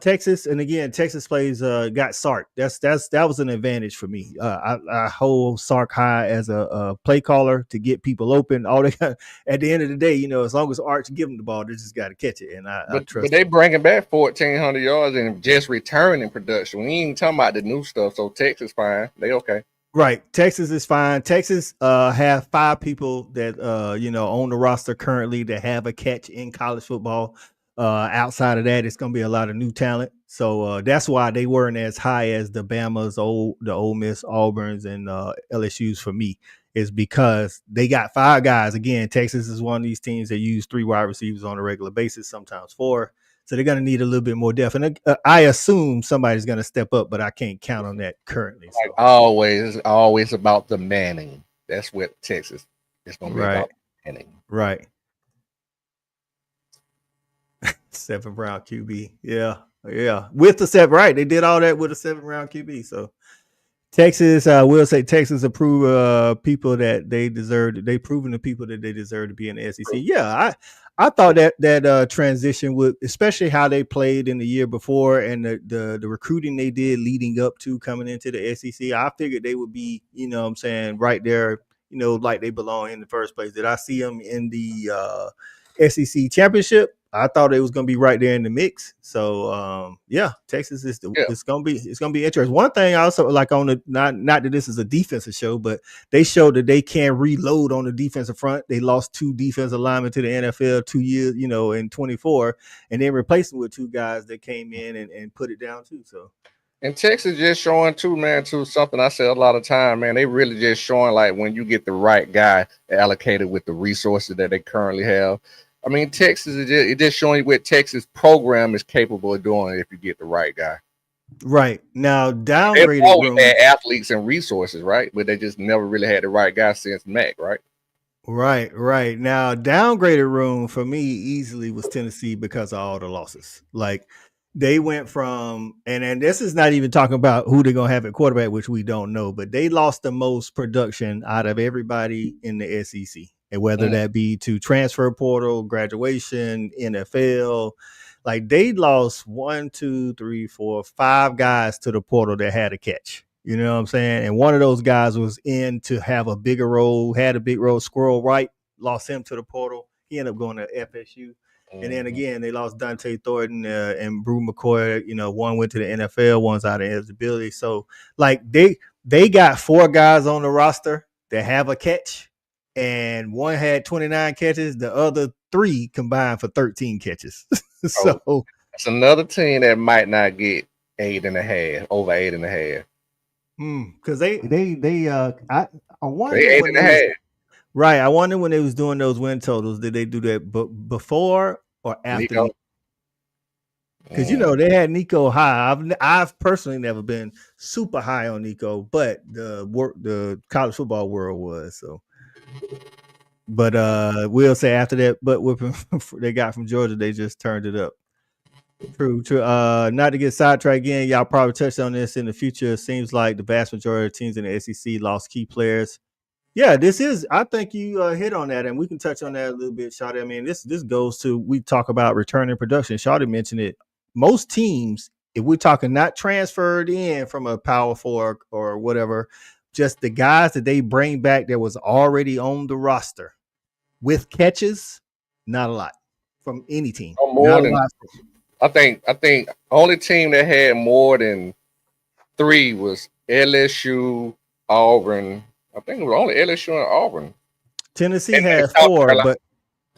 Texas, and again, Texas plays got Sark. That was an advantage for me. I hold Sark high as a play caller to get people open. All they got at the end of the day, as long as Arch give them the ball, they just got to catch it, and I But trust they him. bringing back 1,400 yards and just returning production. We ain't talking about the new stuff. So Texas fine. They okay. Right. Texas is fine. Texas have 5 people that on the roster currently that have a catch in college football. Outside of that, it's gonna be a lot of new talent. So that's why they weren't as high as the Bama's, the Ole Miss, Auburn's, and LSU's for me. Is because they got 5 guys. Again, Texas is one of these teams that use 3 wide receivers on a regular basis, sometimes 4. So they're going to need a little bit more depth. And I assume somebody's going to step up, but I can't count on that currently. Like So always, it's always about the Manning. That's what Texas is going to be right, about. Manning. right. 7th round QB. Yeah. With the 7, right. They did all that with a 7th round QB. So Texas, I will say Texas approve people that they deserve. They proven the people that they deserve to be in the SEC. Yeah, I thought that transition would, especially how they played in the year before and the recruiting they did leading up to coming into the SEC. I figured they would be, what I'm saying, right there, like they belong in the first place. Did I see them in the SEC championship? I thought it was going to be right there in the mix. So yeah, Texas is Yeah. it's going to be interesting. One thing I also like on the not that this is a defensive show, but they showed that they can reload on the defensive front. They lost 2 defensive linemen to the NFL 2 years, in 24, and then replaced them with 2 guys that came in and put it down too. So And Texas just showing too, man, to something I said a lot of time, man. They really just showing like when you get the right guy allocated with the resources that they currently have. I mean, Texas is just showing you what Texas program is capable of doing if you get the right guy. Right. Now, They've downgraded always had room. athletes and resources, right? But they just never really had the right guy since Mac, right? Right. Now, downgraded room for me easily was Tennessee because of all the losses. Like they went from, and this is not even talking about who they're gonna have at quarterback, which we don't know, but they lost the most production out of everybody in the SEC, and whether Mm, that be to transfer portal, graduation, NFL. Like they lost one, two, three, four, five guys to the portal that had a catch. You know what I'm saying? And one of those guys was in to have a bigger role, had a big role. Squirrel Wright lost him to the portal. He ended up going to FSU. And then mhm. again, they lost Dante Thornton and Brew McCoy. You know, one went to the NFL, one's out of eligibility. So, like they got four guys on the roster that have a catch, and one had 29 catches. The other three combined for 13 catches. Oh, So, it's another team that might not get 8.5, over 8.5. because I They wonder eight when and a they was half. right. I wonder when they was doing those win totals, did they do that before or after? Nico. Because Mm. they had Nico high. I've personally never been super high on Nico, but the college football world was so. But we'll say after that, but whipping they got from Georgia, they just turned it up. True. Not to get sidetracked again, y'all probably touched on this in the future. It seems like the vast majority of teams in the SEC lost key players. Yeah, this is. I think you hit on that, and we can touch on that a little bit, Shawty. I mean, this goes to we talk about returning production. Shawty mentioned it. Most teams, if we're talking not transferred in from a Power Four or whatever, just the guys that they bring back that was already on the roster with catches, not a lot from any team. No more Not a than lot. I think only team that had more than three was LSU, Auburn. I think it was only LSU and Auburn. Tennessee And had South four, Carolina. but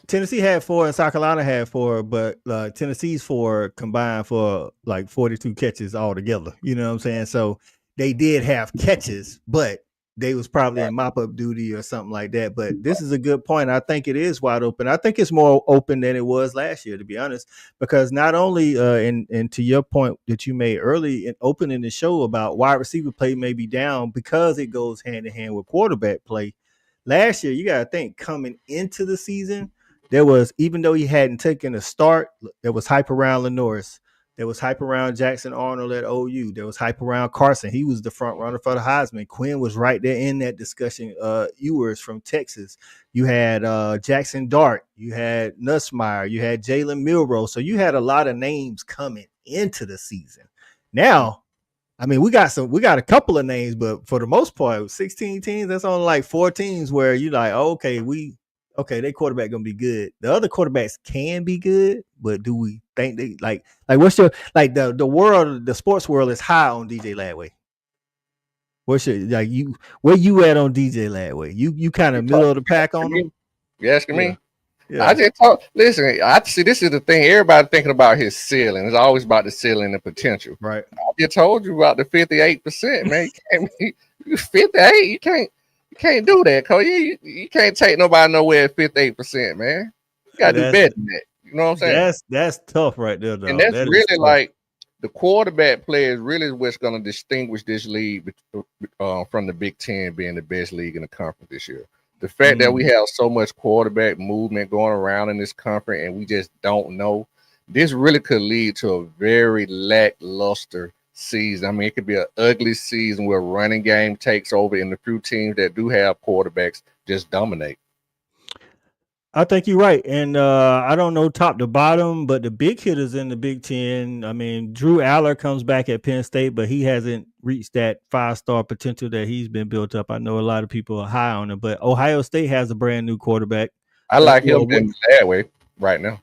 Tennessee had four and South Carolina had four, but Tennessee's four combined for like 42 catches altogether. You know what I'm saying? So they did have catches, but they was probably Right. in mop up duty or something like that. But this is a good point. I think it is wide open. I think it's more open than it was last year, to be honest, because not only and to your point that you made early in opening the show about wide receiver play may be down because it goes hand in hand with quarterback play. Last year, you got to think coming into the season there was, even though he hadn't taken a start, there was hype around Lenoris. There was hype around Jackson Arnold at OU. There was hype around Carson. He was the front runner for the Heisman. Quinn was right there in that discussion. Ewers from Texas. You had Jackson Dart. You had Nussmeyer. You had Jalen Milrow. So you had a lot of names coming into the season. Now, I mean, we got a couple of names, but for the most part, 16 teams, that's only like 4 teams where you like, oh, okay, their quarterback gonna be good. The other quarterbacks can be good, but do we think they like what's your like the world, the sports world is high on DJ Ladway. What's your like you where you at on DJ Ladway? You kind You of middle of the you pack asking on him? me? You asking Yeah, me? I yeah, just talk. Listen, I see. This is the thing. Everybody thinking about his ceiling. It's always about the ceiling and potential. right. I just told you about the 58%, man. You 58. You can't do that, cause you can't take nobody nowhere at 58%, man. You gotta do That's better than that. You know what I'm saying? that's tough right there, And dog. that's That is really tough. like the quarterback play is really what's going to distinguish this league from the Big Ten being the best league in the conference this year. The fact that we Mm. have so much quarterback movement going around in this conference and we just don't know, this really could lead to a very lackluster season. I mean, it could be an ugly season where running game takes over and the few teams that do have quarterbacks just dominate. I think you're right, and I don't know top to bottom, but the big hitters in the Big Ten. I mean, Drew Aller comes back at Penn State, but he hasn't reached that 5-star potential that he's been built up. I know a lot of people are high on him, but Ohio State has a brand new quarterback. I like him Well, in that way right now.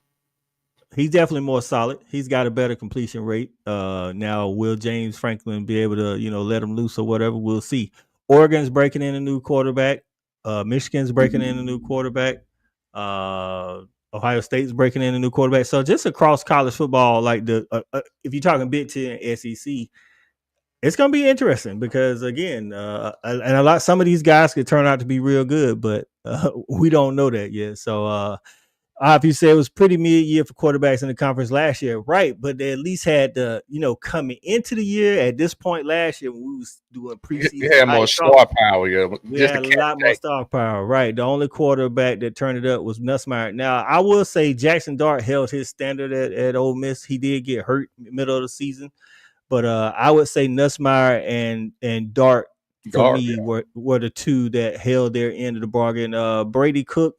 he's definitely more solid. He's got a better completion rate. Now will James Franklin be able to, let him loose or whatever? We'll see. Oregon's breaking in a new quarterback. Michigan's breaking in a new quarterback. Uh, Ohio State's breaking in a new quarterback. So just across college football, like if you're talking Big Ten, SEC, it's gonna be interesting because again, and some of these guys could turn out to be real good, but we don't know that yet. So if you say it was pretty mid-year for quarterbacks in the conference last year, right? But they at least had coming into the year at this point last year when we was doing You preseason had more hype talk, star power, yeah. we Just a had a cat lot more take. star power, right? The only quarterback that turned it up was Nussmeier. Now, I will say Jackson Dart held his standard at Ole Miss. He did get hurt in the middle of the season, but I would say Nussmeier and Dart for Dark, me were the two that held their end of the bargain. Brady Cook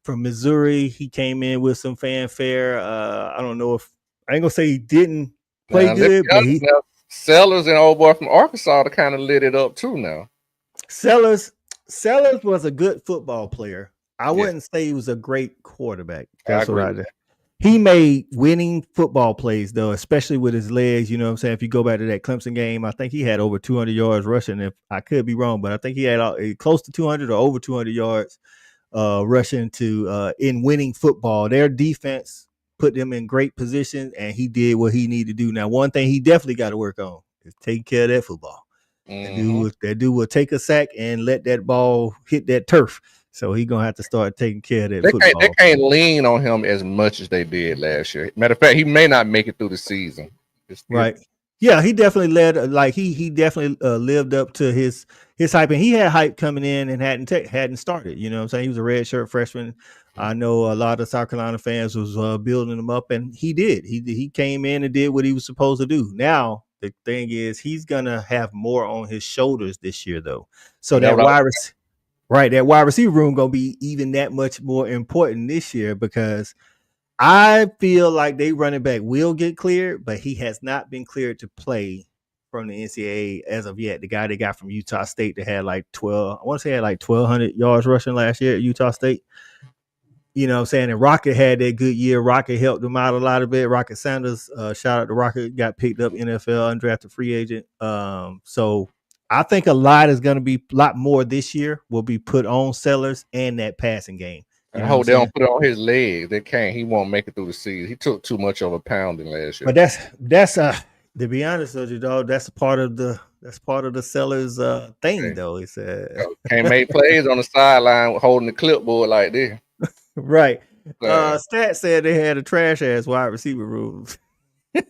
from Missouri, he came in with some fanfare. I don't know if I ain't gonna say he didn't play now, let's good, be but honest now. Sellers and old boy from Arkansas to kind of lit it up too now. Sellers was a good football player. I Yeah, wouldn't say he was a great quarterback. I That's what agree I with did. He made winning football plays though, especially with his legs. You know what I'm saying? If you go back to that Clemson game, I think he had over 200 yards rushing. If I could be wrong, but I think he had close to 200 or over 200 yards rushing to in winning football. Their defense put them in great position, and he did what he needed to do. Now, one thing he definitely got to work on is taking care of that football. you. That dude will take a sack and let that ball hit that turf. So he gonna have to start taking care of that They football. can't lean on him as much as they did last year. Matter of fact, he may not make it through the season. Right. Yeah, he definitely led like he definitely lived up to his hype, and he had hype coming in and hadn't started. You know what I'm saying? He was a red shirt freshman. I know a lot of South Carolina fans was building him up, and he did. He came in and did what he was supposed to do. Now the thing is, he's gonna have more on his shoulders this year, though. So that that wide receiver room gonna be even that much more important this year because I feel like they running back will get cleared, but he has not been cleared to play from the NCAA as of yet. The guy they got from Utah State that had like 12, I want to say had like 1,200 yards rushing last year at Utah State. You know what I'm saying? And Rocket had that good year. Rocket helped him out a lot of it. Rocket Sanders, shout out to Rocket, got picked up NFL, undrafted free agent. So I think a lot is going to be a lot more this year will be put on Sellers and that passing game. You I know what I'm hope they saying? don't put it on his legs. They can't. He won't make it through the season. He took too much of a pounding last year. But that's to be honest with you, dog, that's part of the Sellers thing Okay. though. It's Can't make plays on the sideline holding the clipboard like this. right. Uh, Stat said they had a trash ass wide receiver rules. you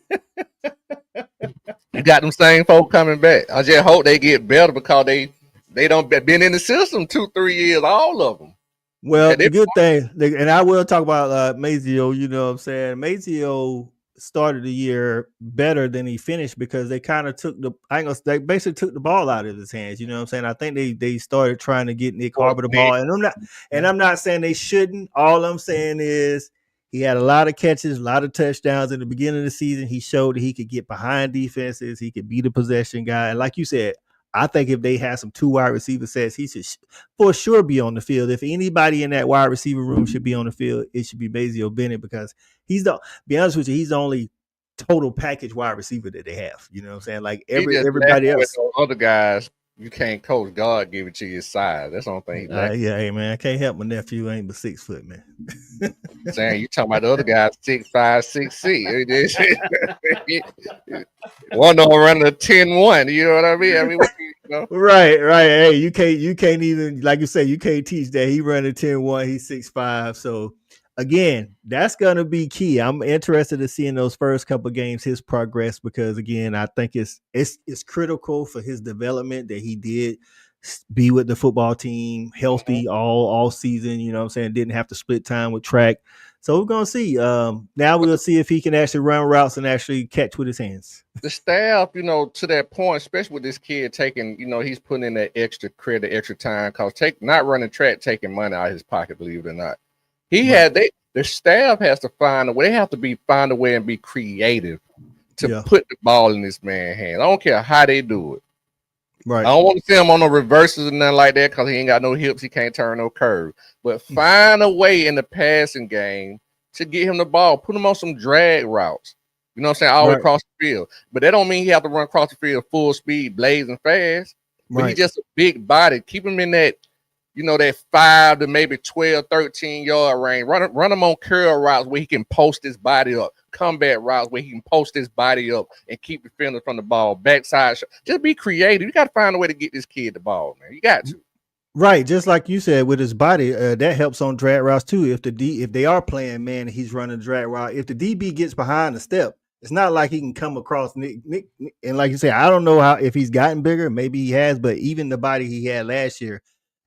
got them same folk coming back. I just hope they get better because they don't been in the system 2-3 years, all of them. Well, the good thing, and I will talk about Mazio, you know what I'm saying? Mazio started the year better than he finished because they kind of they basically took the ball out of his hands, you know what I'm saying? I think they started trying to get Nick Harbor the ball, and I'm not saying they shouldn't. All I'm saying is he had a lot of catches, a lot of touchdowns in the beginning of the season. He showed that he could get behind defenses, he could be the possession guy, and like you said, I think if they had some 2 wide receiver sets, he should for sure be on the field. If anybody in that wide receiver room should be on the field, it should be Mazio Bennett because be honest with you, he's the only total package wide receiver that they have. You know what I'm saying? Like everybody else. Other guys, you can't coach. God give it to your size. That's the only thing he lacks. Yeah, hey man, I can't help my nephew ain't but 6 foot, man. Saying you talking about the other guys 6'5", 6'6". One of them running a 10-1. You know what I mean? Right. Hey, you can't even, like you say, you can't teach that. He running 10-1, he's 6'5". So again, that's gonna be key. I'm interested to see in those first couple of games his progress because again, I think it's critical for his development that he did be with the football team healthy all season. You know what I'm saying? Didn't have to split time with track. So we're gonna see. Now we'll see if he can actually run routes and actually catch with his hands. The staff, to that point, especially with this kid taking, he's putting in that extra credit, extra time, because not running track, taking money out of his pocket, believe it or not. The staff has to find a way. They have to find a way and be creative to put the ball in this man's hand. I don't care how they do it. Right. I don't want to see him on no reverses and nothing like that because he ain't got no hips. He can't turn no curve. But find a way in the passing game to get him the ball. Put him on some drag routes. You know what I'm saying? All across the field. But that don't mean he have to run across the field full speed, blazing fast. But he's just a big body. Keep him in that that 5 to maybe 12, 13-yard range. Run him on curl routes where he can post his body up. Combat routes where he can post his body up and keep defenders from the ball. Backside shot. Just be creative. You got to find a way to get this kid the ball, man. You got to. Right, just like you said with his body, that helps on drag routes too. If they are playing man, he's running drag route. If the DB gets behind the step, it's not like he can come across Nick. And like you said, I don't know if he's gotten bigger. Maybe he has, but even the body he had last year,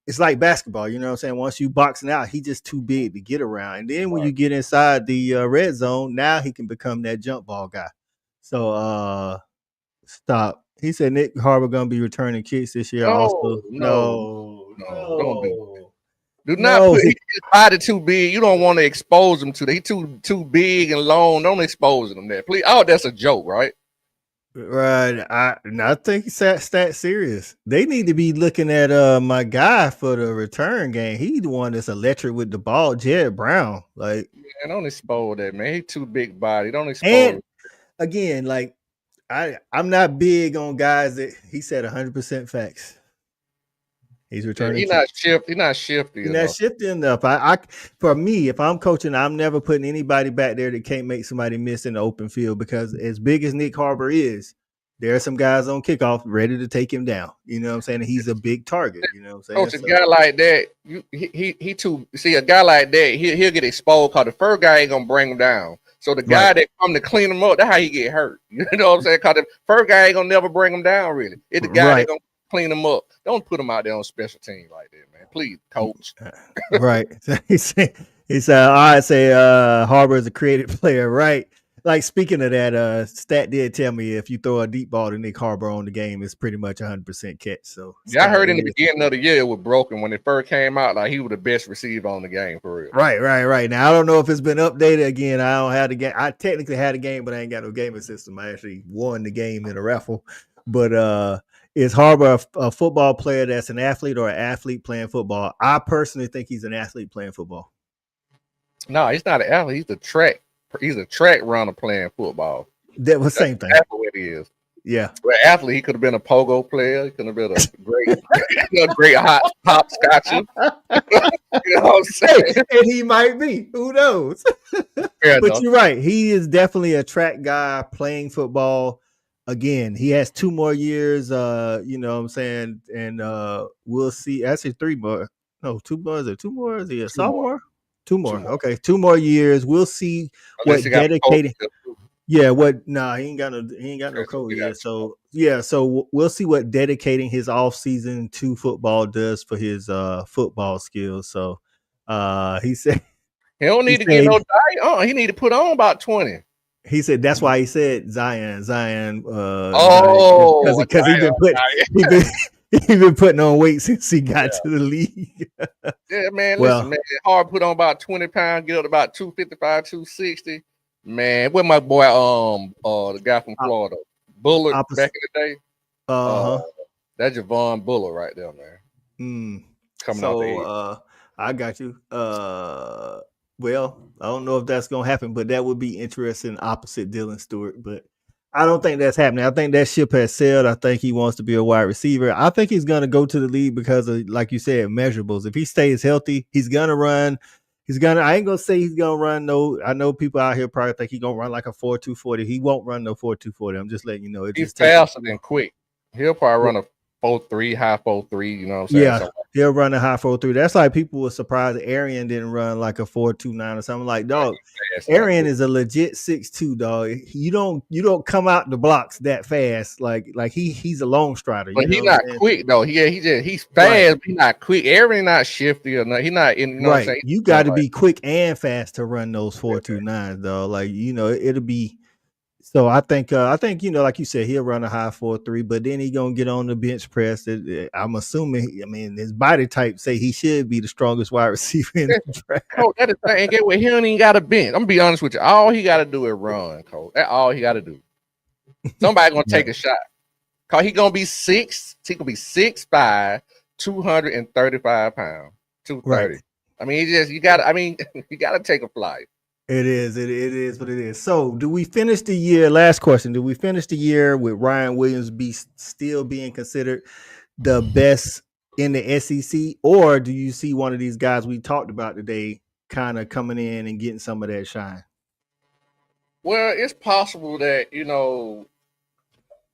it's like basketball. You know what I'm saying? Once you boxing out, he's just too big to get around. And then when you get inside the red zone, now he can become that jump ball guy. So stop. He said Nick Harbor gonna be returning kicks this year. Also, No, don't do not put his body too big. You don't want to expose him to that. He too big and long. Don't expose him there, please. Oh, that's a joke, right? Right. I think he's that serious. They need to be looking at my guy for the return game. He's the one that's electric with the ball, Jared Brown. Like, man, don't expose that, man. He too big body. Don't expose. And again, like I'm not big on guys that he said 100% facts. He's returning. He's not shifty. He's not shifty enough. For me, if I'm coaching, I'm never putting anybody back there that can't make somebody miss in the open field, because as big as Nick Harbor is, there are some guys on kickoff ready to take him down. You know what I'm saying? He's a big target. You know what I'm saying? Coach, a guy like that, he too. See, a guy like that, he'll get exposed because the first guy ain't gonna bring him down. So the guy that come to clean him up, that's how he get hurt. You know what I'm saying? Because the first guy ain't gonna never bring him down. Really, it's the guy that gonna clean him up. Don't put him out there on special team like that, man. Please, coach. Right. He said, all right, say Harbor is a creative player, right? Like, speaking of that, Stat did tell me if you throw a deep ball to Nick Harbor on the game, it's pretty much 100% catch. So yeah, I heard in the beginning of the year it was broken when it first came out, like he was the best receiver on the game for real. Right. Now I don't know if it's been updated again. I don't have the game. I technically had a game, but I ain't got no gaming system. I actually won the game in a raffle. But is Harbor a football player that's an athlete or an athlete playing football? I personally think he's an athlete playing football. No, he's not an athlete. He's a track. He's a track runner playing football. That was the same thing. That's what it is. Yeah. Well, athlete, he could have been a pogo player. He could have been a great hopscotcher. You know what I'm saying? And he might be. Who knows? But you're right. He is definitely a track guy playing football. Again, he has 2 more years. You know what I'm saying? And we'll see. Actually, 3 more. No, 2 more. Is it 2 more? Is he a sophomore? 2 more. Okay, 2 more years. We'll see what dedicating. Yeah, what? Nah, he ain't got no code yet. So yeah, so we'll see what dedicating his off season to football does for his football skills. So he said he don't need to get no diet on. He need to put on about 20. He said that's why he said Zion. Because he's been putting on weight since he got to the league. Yeah, man. Listen, man. Hard put on about 20 pounds, get up to about 255, 260. Man, where my boy, the guy from Florida, Bullard, back in the day. That's Javon Bullard right there, man. Coming out the edge. I got you. Well, I don't know if that's gonna happen, but that would be interesting. Opposite Dylan Stewart, but I don't think that's happening. I think that ship has sailed. I think he wants to be a wide receiver. I think he's gonna go to the league because of, like you said, measurables. If he stays healthy, he's gonna run. I ain't gonna say he's gonna run no. I know people out here probably think he's gonna run like a 4.240. He won't run no 4.240. I'm just letting you know. He's faster than quick. He'll probably run a 4.3, high 4.3. You know what I'm saying? Yeah, he'll run a high 4.3. That's like people were surprised that Arian didn't run like a 4.29 or something. Like, dog, Arian is a legit 6'2", dog. You don't come out the blocks that fast. Like he's a long strider. But he's not quick though. He's fast, but he's not quick. Arian not shifty or not. He's not in. You know what I'm saying? You got to be quick and fast to run those 4.29s, though. Like, it'll be. So I think like you said, he'll run a high 4.3, but then he gonna get on the bench press. I'm assuming. I mean, his body type say he should be the strongest wide receiver in the draft. Coach, that is thing. Get where he don't even got a bench. I'm gonna be honest with you. All he got to do is run, Coach. That's all he got to do. Somebody gonna take a shot. Cause he gonna be 6. He gonna be 6'5", 235 pounds, 230. Right. I mean, you gotta take a flight. It is what it is. So, do we finish the year? Last question. Do we finish the year with Ryan Williams still being considered the best in the SEC, or do you see one of these guys we talked about today kind of coming in and getting some of that shine? Well, it's possible that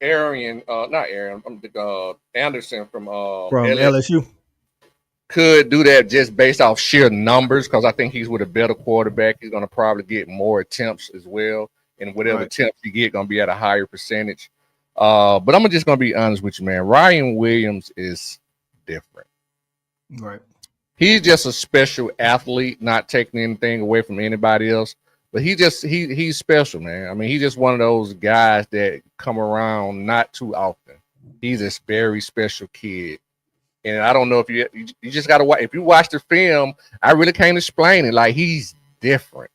Arian, not Arian, Anderson from From LS LSU? could do that just based off sheer numbers because I think he's with a better quarterback. He's going to probably get more attempts as well, and whatever Right. attempts he get, going to be at a higher percentage. But I'm just going to be honest with you, man. Ryan Williams is different. Right. He's just a special athlete, not taking anything away from anybody else. But he's special, man. I mean, he's just one of those guys that come around not too often. He's a very special kid. And I don't know if you just gotta watch. If you watch the film, I really can't explain it. Like, he's different.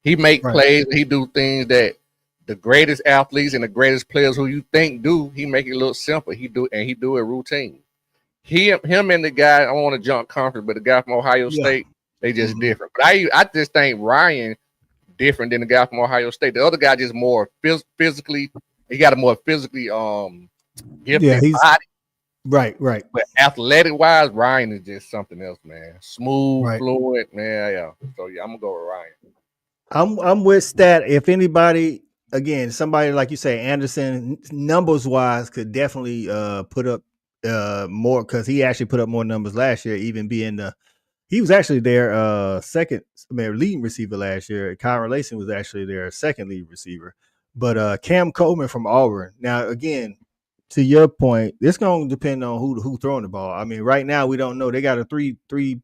He make Right. plays. He do things that the greatest athletes and the greatest players who you think do. He make it look simple. He do it routine. Him and the guy, I don't want to jump conference, but the guy from Ohio Yeah. State, they just different. But I just think Ryan different than the guy from Ohio State. The other guy just more physically. He got a more physically gifted body. Right. But athletic wise, Ryan is just something else, man. Smooth, Right. fluent, man. Yeah. So yeah, I'm gonna go with Ryan. I'm with Stat. If anybody, again, somebody like you say, Anderson, numbers wise, could definitely put up more, because he actually put up more numbers last year, even being he was actually their leading receiver last year. Kyron Layson was actually their second lead receiver. But Cam Coleman from Auburn. Now, again, to your point, it's going to depend on who throwing the ball. I mean, right now we don't know. They got a three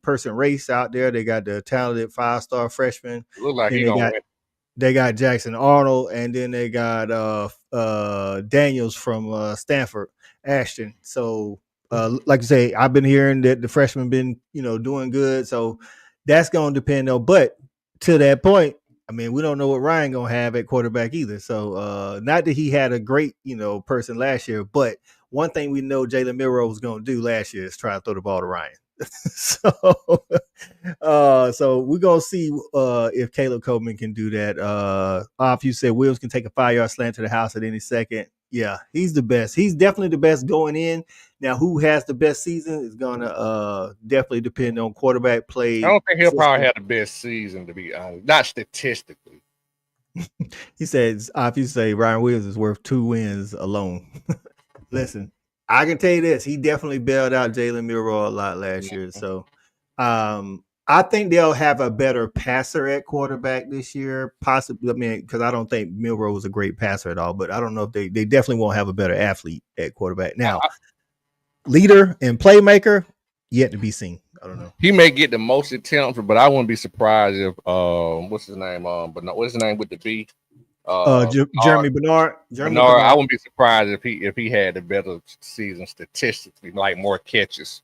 person race out there. They got the talented 5-star freshman. Look like Then he gonna win. they got Jackson Arnold, and then they got Daniels from Stanford, Ashton. So, like you say, I've been hearing that the freshmen been doing good. So that's going to depend on. But to that point, I mean, we don't know what Ryan gonna have at quarterback either. So, not that he had a great person last year, but one thing we know Jalen Milroe was gonna do last year is try to throw the ball to Ryan. so so we're gonna see if Caleb Coleman can do that. If you said Williams can take a 5-yard slant to the house at any second, yeah, he's the best. He's definitely the best going in. Now, who has the best season is gonna definitely depend on quarterback play. I don't think he'll probably have the best season, to be honest. Not statistically. He says, if you say Ryan Williams is worth 2 wins alone. Listen, I can tell you this: he definitely bailed out Jalen Milroe a lot last year. So, I think they'll have a better passer at quarterback this year. Possibly, I mean, because I don't think Milroe was a great passer at all. But I don't know if they definitely won't have a better athlete at quarterback. Now, leader and playmaker, yet to be seen. I don't know. He may get the most attempts, but I wouldn't be surprised if what's his name? What's his name with the B? Jeremy Bernard. I wouldn't be surprised if he had a better season statistically, like more catches.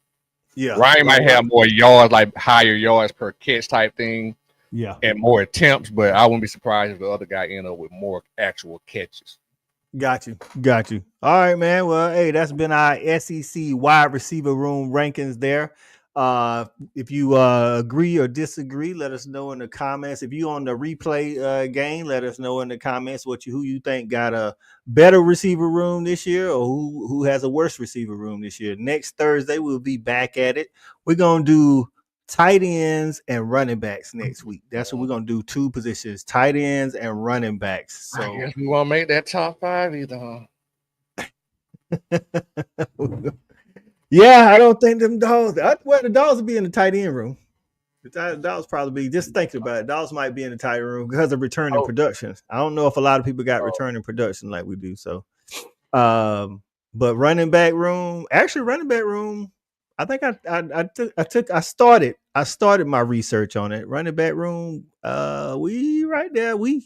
Yeah, Ryan might have more yards, like higher yards per catch type thing. Yeah, and more attempts, but I wouldn't be surprised if the other guy ended up with more actual catches. Got you. All right, man. Well, hey, that's been our SEC wide receiver room rankings there. If you agree or disagree, let us know in the comments. If you on the replay game, let us know in the comments who you think got a better receiver room this year, or who has a worse receiver room this year. Next Thursday, we'll be back at it. We're gonna do tight ends and running backs next week. That's what we're gonna do. 2 positions, tight ends and running backs. So I guess we won't make that top 5 either. Yeah, I don't think them dogs. The dogs will be in the tight end room. The dogs probably be, just thinking about it. Dogs might be in the tight end room because of returning production. I don't know if a lot of people got returning production like we do. So, but running back room. I think I started my research on it. Running back room. We right there. We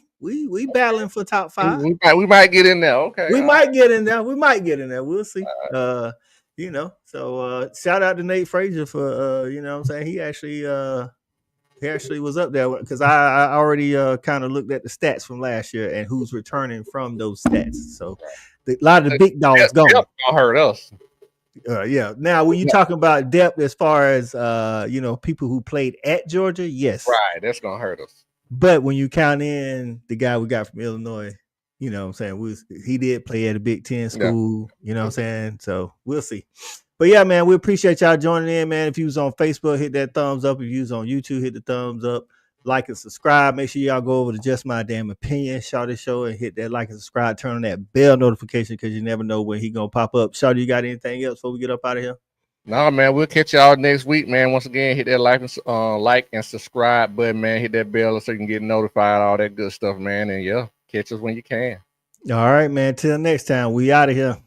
battling for top 5. We might get in there. Okay. We might get in there. We'll see. So shout out to Nate Frazier for what I'm saying. He actually was up there because I already kind of looked at the stats from last year and who's returning from those stats. So a lot of the big dogs gone. Gonna hurt us. Yeah. Now, when you talking about depth as far as people who played at Georgia, yes. Right, that's gonna hurt us. But when you count in the guy we got from Illinois, you know what I'm saying, he did play at a Big Ten school, you know what I'm saying? So we'll see. But yeah, man, we appreciate y'all joining in, man. If you was on Facebook, hit that thumbs up. If you was on YouTube, hit the thumbs up. Like and subscribe. Make sure y'all go over to Just My Damn Opinion, Shawty Show, and hit that like and subscribe. Turn on that bell notification because you never know when he gonna pop up. Shawty, you got anything else before we get up out of here? No, man, we'll catch y'all next week, man. Once again, hit that like and subscribe button, man. Hit that bell so you can get notified, all that good stuff, man. And yeah, catch us when you can. All right, man. Till next time, we out of here.